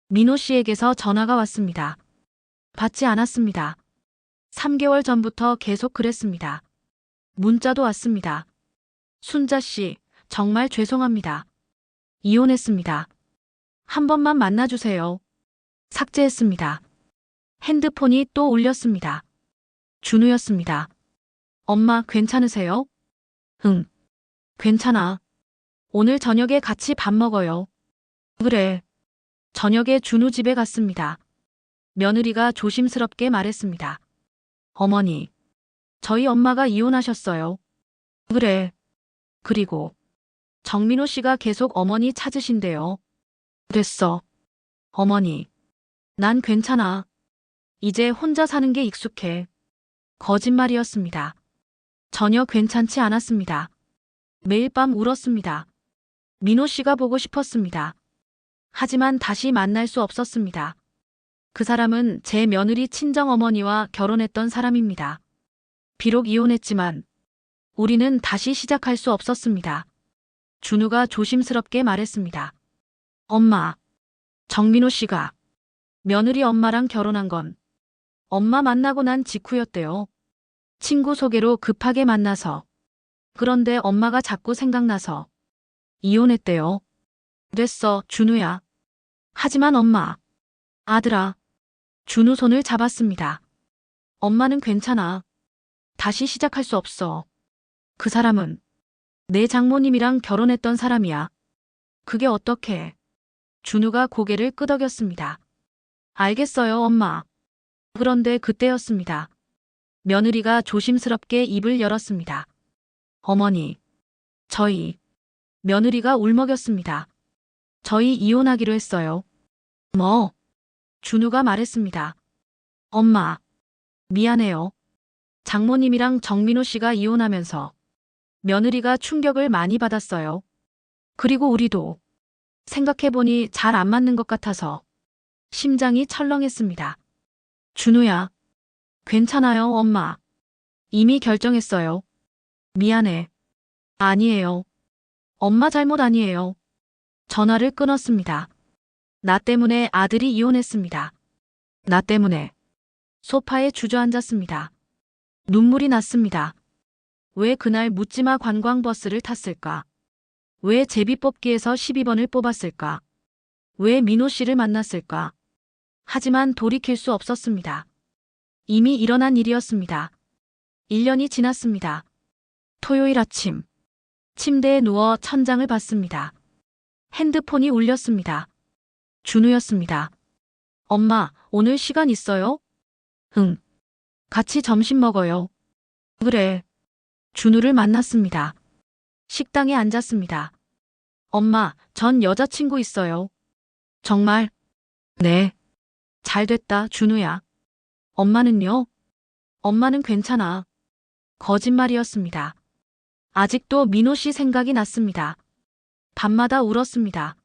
민호 씨에게서 전화가 왔습니다. 받지 않았습니다. 3개월 전부터 계속 그랬습니다. 문자도 왔습니다. 순자 씨, 정말 죄송합니다. 이혼했습니다. 한 번만 만나주세요. 삭제했습니다. 핸드폰이 또 울렸습니다. 준우였습니다. 엄마 괜찮으세요? 응. 괜찮아. 오늘 저녁에 같이 밥 먹어요. 그래. 저녁에 준우 집에 갔습니다. 며느리가 조심스럽게 말했습니다. 어머니, 저희 엄마가 이혼하셨어요. 그래. 그리고 정민호 씨가 계속 어머니 찾으신대요. 됐어. 어머니, 난 괜찮아. 이제 혼자 사는 게 익숙해. 거짓말이었습니다. 전혀 괜찮지 않았습니다. 매일 밤 울었습니다. 민호 씨가 보고 싶었습니다. 하지만 다시 만날 수 없었습니다. 그 사람은 제 며느리 친정어머니와 결혼했던 사람입니다. 비록 이혼했지만 우리는 다시 시작할 수 없었습니다. 준우가 조심스럽게 말했습니다. 엄마, 정민호 씨가 며느리 엄마랑 결혼한 건 엄마 만나고 난 직후였대요. 친구 소개로 급하게 만나서. 그런데 엄마가 자꾸 생각나서 이혼했대요. 됐어, 준우야. 하지만 엄마. 아들아. 준우 손을 잡았습니다. 엄마는 괜찮아. 다시 시작할 수 없어. 그 사람은 내 장모님이랑 결혼했던 사람이야. 그게 어떻게. 준우가 고개를 끄덕였습니다. 알겠어요, 엄마. 그런데 그때였습니다. 며느리가 조심스럽게 입을 열었습니다. 어머니, 저희. 며느리가 울먹였습니다. 저희 이혼하기로 했어요. 뭐? 준우가 말했습니다. 엄마, 미안해요. 장모님이랑 정민호 씨가 이혼하면서 며느리가 충격을 많이 받았어요. 그리고 우리도 생각해보니 잘 안 맞는 것 같아서 심장이 철렁했습니다. 준우야, 괜찮아요, 엄마. 이미 결정했어요. 미안해. 아니에요. 엄마 잘못 아니에요. 전화를 끊었습니다. 나 때문에 아들이 이혼했습니다. 나 때문에. 소파에 주저앉았습니다. 눈물이 났습니다. 왜 그날 묻지마 관광버스를 탔을까? 왜 제비뽑기에서 12번을 뽑았을까? 왜 민호 씨를 만났을까? 하지만 돌이킬 수 없었습니다. 이미 일어난 일이었습니다. 1년이 지났습니다. 토요일 아침 침대에 누워 천장을 봤습니다. 핸드폰이 울렸습니다. 준우였습니다. 엄마, 오늘 시간 있어요? 응. 같이 점심 먹어요. 그래. 준우를 만났습니다. 식당에 앉았습니다. 엄마, 전 여자친구 있어요. 정말? 네. 잘 됐다, 준우야. 엄마는요? 엄마는 괜찮아. 거짓말이었습니다. 아직도 민호 씨 생각이 났습니다. 밤마다 울었습니다.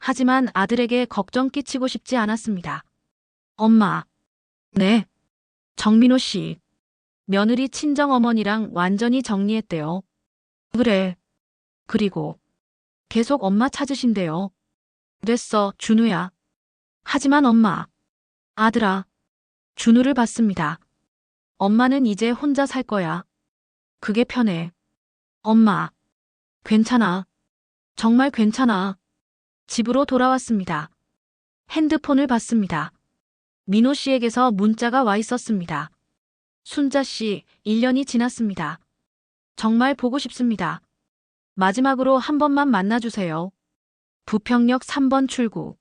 하지만 아들에게 걱정 끼치고 싶지 않았습니다. 엄마. 네. 정민호 씨. 며느리 친정어머니랑 완전히 정리했대요. 그래. 그리고 계속 엄마 찾으신대요. 됐어, 준우야. 하지만 엄마. 아들아. 준우를 봤습니다. 엄마는 이제 혼자 살 거야. 그게 편해. 엄마. 괜찮아. 정말 괜찮아. 집으로 돌아왔습니다. 핸드폰을 봤습니다. 민호 씨에게서 문자가 와 있었습니다. 순자 씨, 1년이 지났습니다. 정말 보고 싶습니다. 마지막으로 한 번만 만나주세요. 부평역 3번 출구.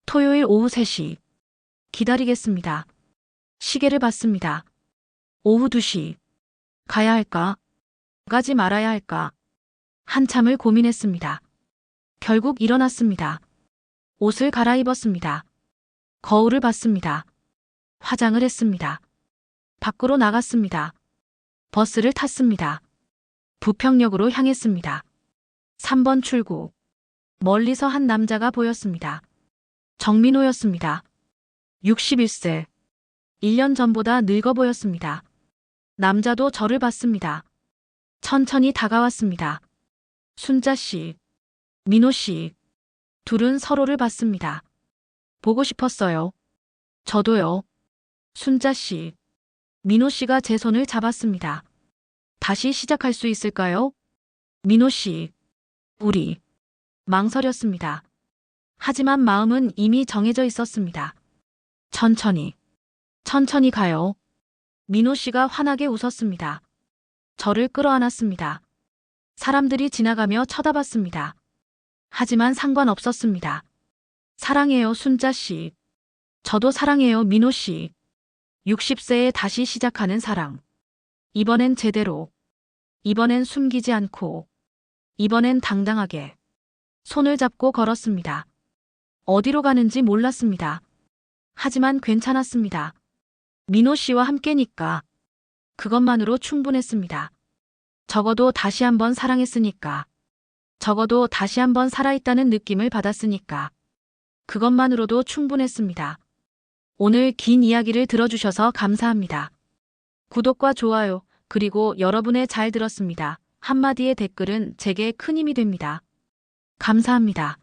토요일 오후 3시. 기다리겠습니다. 시계를 봤습니다. 오후 2시. 가야 할까? 가지 말아야 할까? 한참을 고민했습니다. 결국 일어났습니다. 옷을 갈아입었습니다. 거울을 봤습니다. 화장을 했습니다. 밖으로 나갔습니다. 버스를 탔습니다. 부평역으로 향했습니다. 3번 출구. 멀리서 한 남자가 보였습니다. 정민호였습니다. 61세. 1년 전보다 늙어 보였습니다. 남자도 저를 봤습니다. 천천히 다가왔습니다. 순자 씨, 민호 씨. 둘은 서로를 봤습니다. 보고 싶었어요. 저도요. 순자 씨. 민호 씨가 제 손을 잡았습니다. 다시 시작할 수 있을까요? 민호 씨. 우리. 망설였습니다. 하지만 마음은 이미 정해져 있었습니다. 천천히. 천천히 가요. 민호 씨가 환하게 웃었습니다. 저를 끌어안았습니다. 사람들이 지나가며 쳐다봤습니다. 하지만 상관없었습니다. 사랑해요, 순자 씨. 저도 사랑해요, 민호 씨. 60세에 다시 시작하는 사랑. 이번엔 제대로. 이번엔 숨기지 않고. 이번엔 당당하게. 손을 잡고 걸었습니다. 어디로 가는지 몰랐습니다. 하지만 괜찮았습니다. 민호 씨와 함께니까. 그것만으로 충분했습니다. 적어도 다시 한번 사랑했으니까. 적어도 다시 한번 살아있다는 느낌을 받았으니까. 그것만으로도 충분했습니다. 오늘 긴 이야기를 들어주셔서 감사합니다. 구독과 좋아요, 그리고 여러분의 잘 들었습니다. 한마디의 댓글은 제게 큰 힘이 됩니다. 감사합니다.